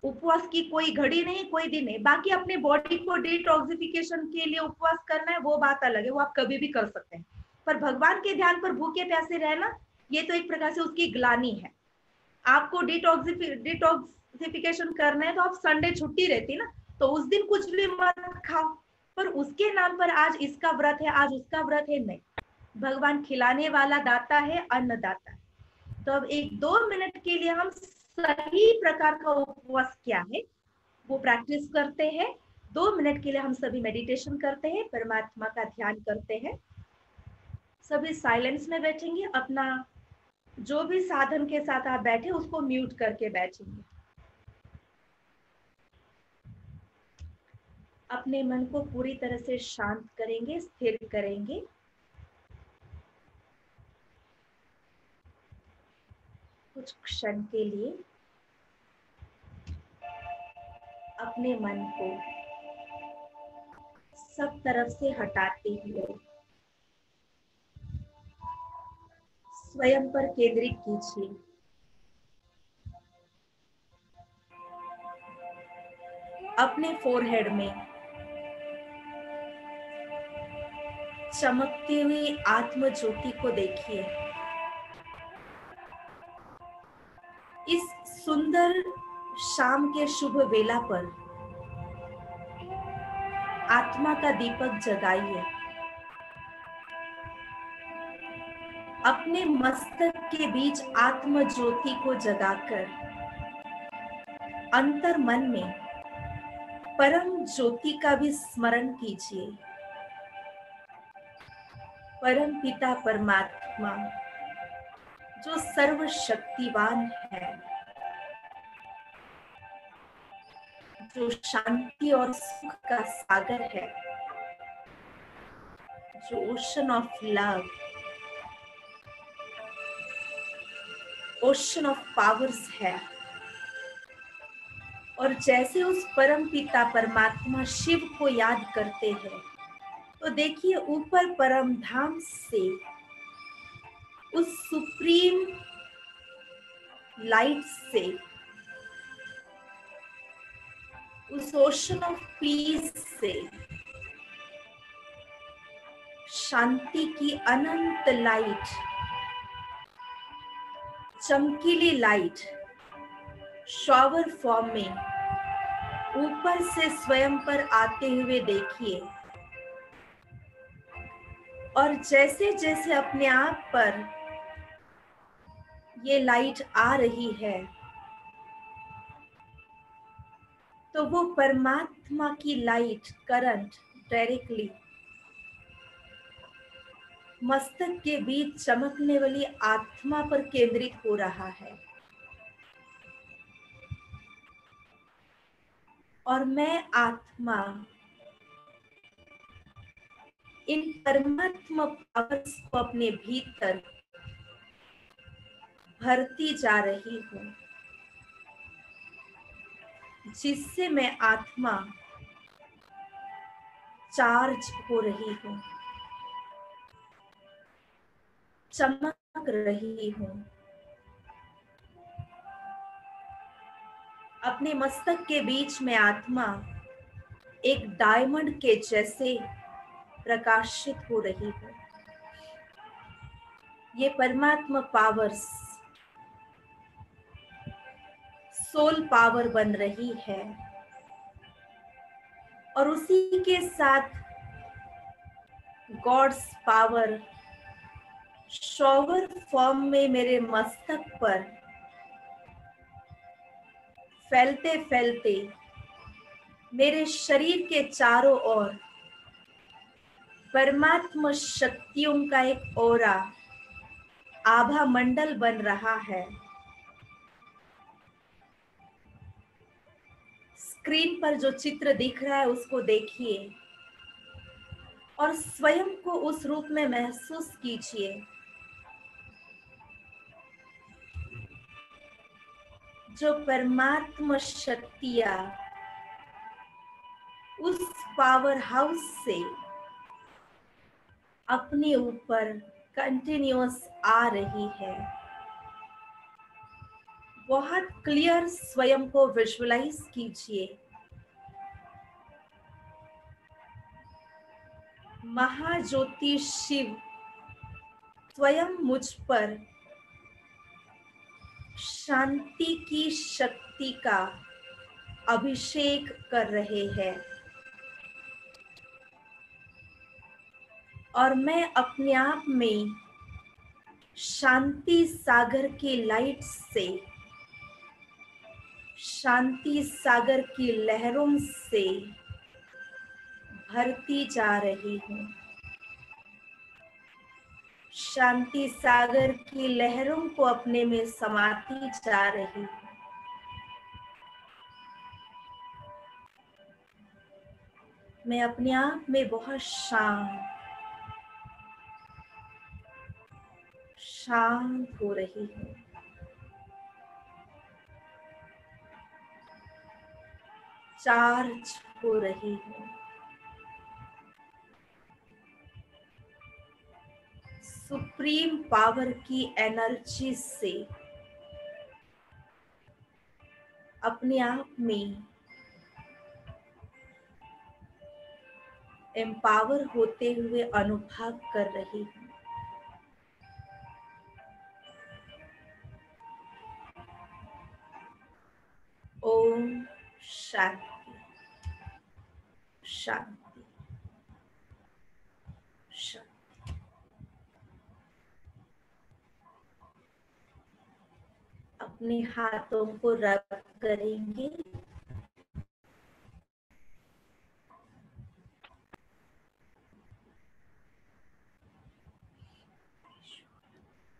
उपवास की कोई घड़ी नहीं, कोई दिन नहीं। बाकी अपने बॉडी को डिटॉक्सिफिकेशन के लिए उपवास करना है, वो बात अलग है, वो आप कभी भी कर सकते हैं। पर भगवान के ध्यान पर भूखे प्यासे रहना, ये तो एक प्रकार से उसकी ग्लानि है। आपको डिटॉक्सिफिकेशन करना है तो आप संडे छुट्टी रहती ना, तो उस दिन कुछ भी मत खाओ, पर उसके नाम पर आज इसका व्रत है, आज उसका व्रत है, नहीं। भगवान खिलाने वाला दाता है, अन्नदाता है। तो अब 1-2 मिनट के लिए हम सही प्रकार का उपवास क्या है वो प्रैक्टिस करते हैं। 2 मिनट के लिए हम सभी मेडिटेशन करते हैं, परमात्मा का ध्यान करते हैं। सभी साइलेंस में बैठेंगे, अपना जो भी साधन के साथ आप बैठे उसको म्यूट करके बैठेंगे। अपने मन को पूरी तरह से शांत करेंगे, स्थिर करेंगे। कुछ क्षण के लिए अपने मन को सब तरफ से हटाते हुए स्वयं पर केंद्रित कीजिए। अपने फोरहेड में चमकती हुई आत्म ज्योति को देखिए। इस सुंदर शाम के शुभ वेला पर आत्मा का दीपक जगाइए। अपने मस्तक के बीच आत्म ज्योति को जगाकर अंतर मन में परम ज्योति का भी स्मरण कीजिए। परम पिता परमात्मा जो सर्वशक्तिवान है, जो शांति और सुख का सागर है, जो ocean of love, ocean of powers है। और जैसे उस परम पिता परमात्मा शिव को याद करते हैं, तो देखिए ऊपर परम धाम से उस सुप्रीम लाइट से, उस ओशन ऑफ पीस से शांति की अनंत लाइट, चमकीली लाइट शॉवर फॉर्म में ऊपर से स्वयं पर आते हुए देखिए। और जैसे जैसे अपने आप पर ये लाइट आ रही है, तो वो परमात्मा की लाइट करंट डायरेक्टली मस्तक के बीच चमकने वाली आत्मा पर केंद्रित हो रहा है। और मैं आत्मा इन परमात्मा पावर्स को अपने भीतर भरती जा रही हूँ, जिससे मैं आत्मा चार्ज हो रही हूँ, चमक रही हूँ। अपने मस्तक के बीच में आत्मा एक डायमंड के जैसे प्रकाशित हो रही है। ये परमात्मा पावर्स सोल पावर बन रही है, और उसी के साथ गॉड्स पावर शॉवर फॉर्म में मेरे मस्तक पर फैलते फैलते मेरे शरीर के चारों ओर परमात्मा शक्तियों का एक ऑरा, आभा मंडल बन रहा है। स्क्रीन पर जो चित्र दिख रहा है उसको देखिए और स्वयं को उस रूप में महसूस कीजिए। जो परमात्मा शक्तियां उस पावर हाउस से अपने ऊपर कंटिन्यूअस आ रही है। बहुत क्लियर स्वयं को विजुअलाइज कीजिए। महाज्योति शिव स्वयं मुझ पर शांति की शक्ति का अभिषेक कर रहे हैं, और मैं अपने आप में शांति सागर की लाइट से, शांति सागर की लहरों से भरती जा रही हूँ। शांति सागर की लहरों को अपने में समाती जा रही हूँ। मैं अपने आप में बहुत शांत हो रही हूँ। चार्ज हो रही हूँ। सुप्रीम पावर की एनर्जी से अपने आप में एम्पावर होते हुए अनुभव कर रही हूँ। ओम शांति शांति शांति। अपने हाथों को रब करेंगे।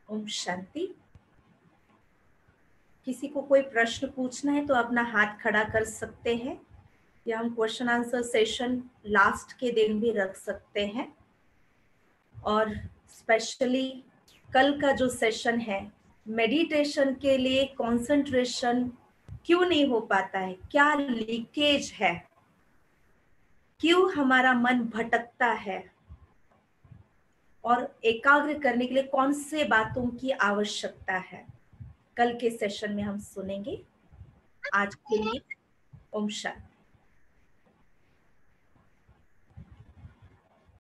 ओम शांति। किसी को कोई प्रश्न पूछना है तो अपना हाथ खड़ा कर सकते हैं, या हम क्वेश्चन आंसर सेशन लास्ट के दिन भी रख सकते हैं। और स्पेशली कल का जो सेशन है मेडिटेशन के लिए, कंसंट्रेशन क्यों नहीं हो पाता है, क्या लीकेज है, क्यों हमारा मन भटकता है, और एकाग्र करने के लिए कौन से बातों की आवश्यकता है, कल के सेशन में हम सुनेंगे। आज के लिए ओम शांति।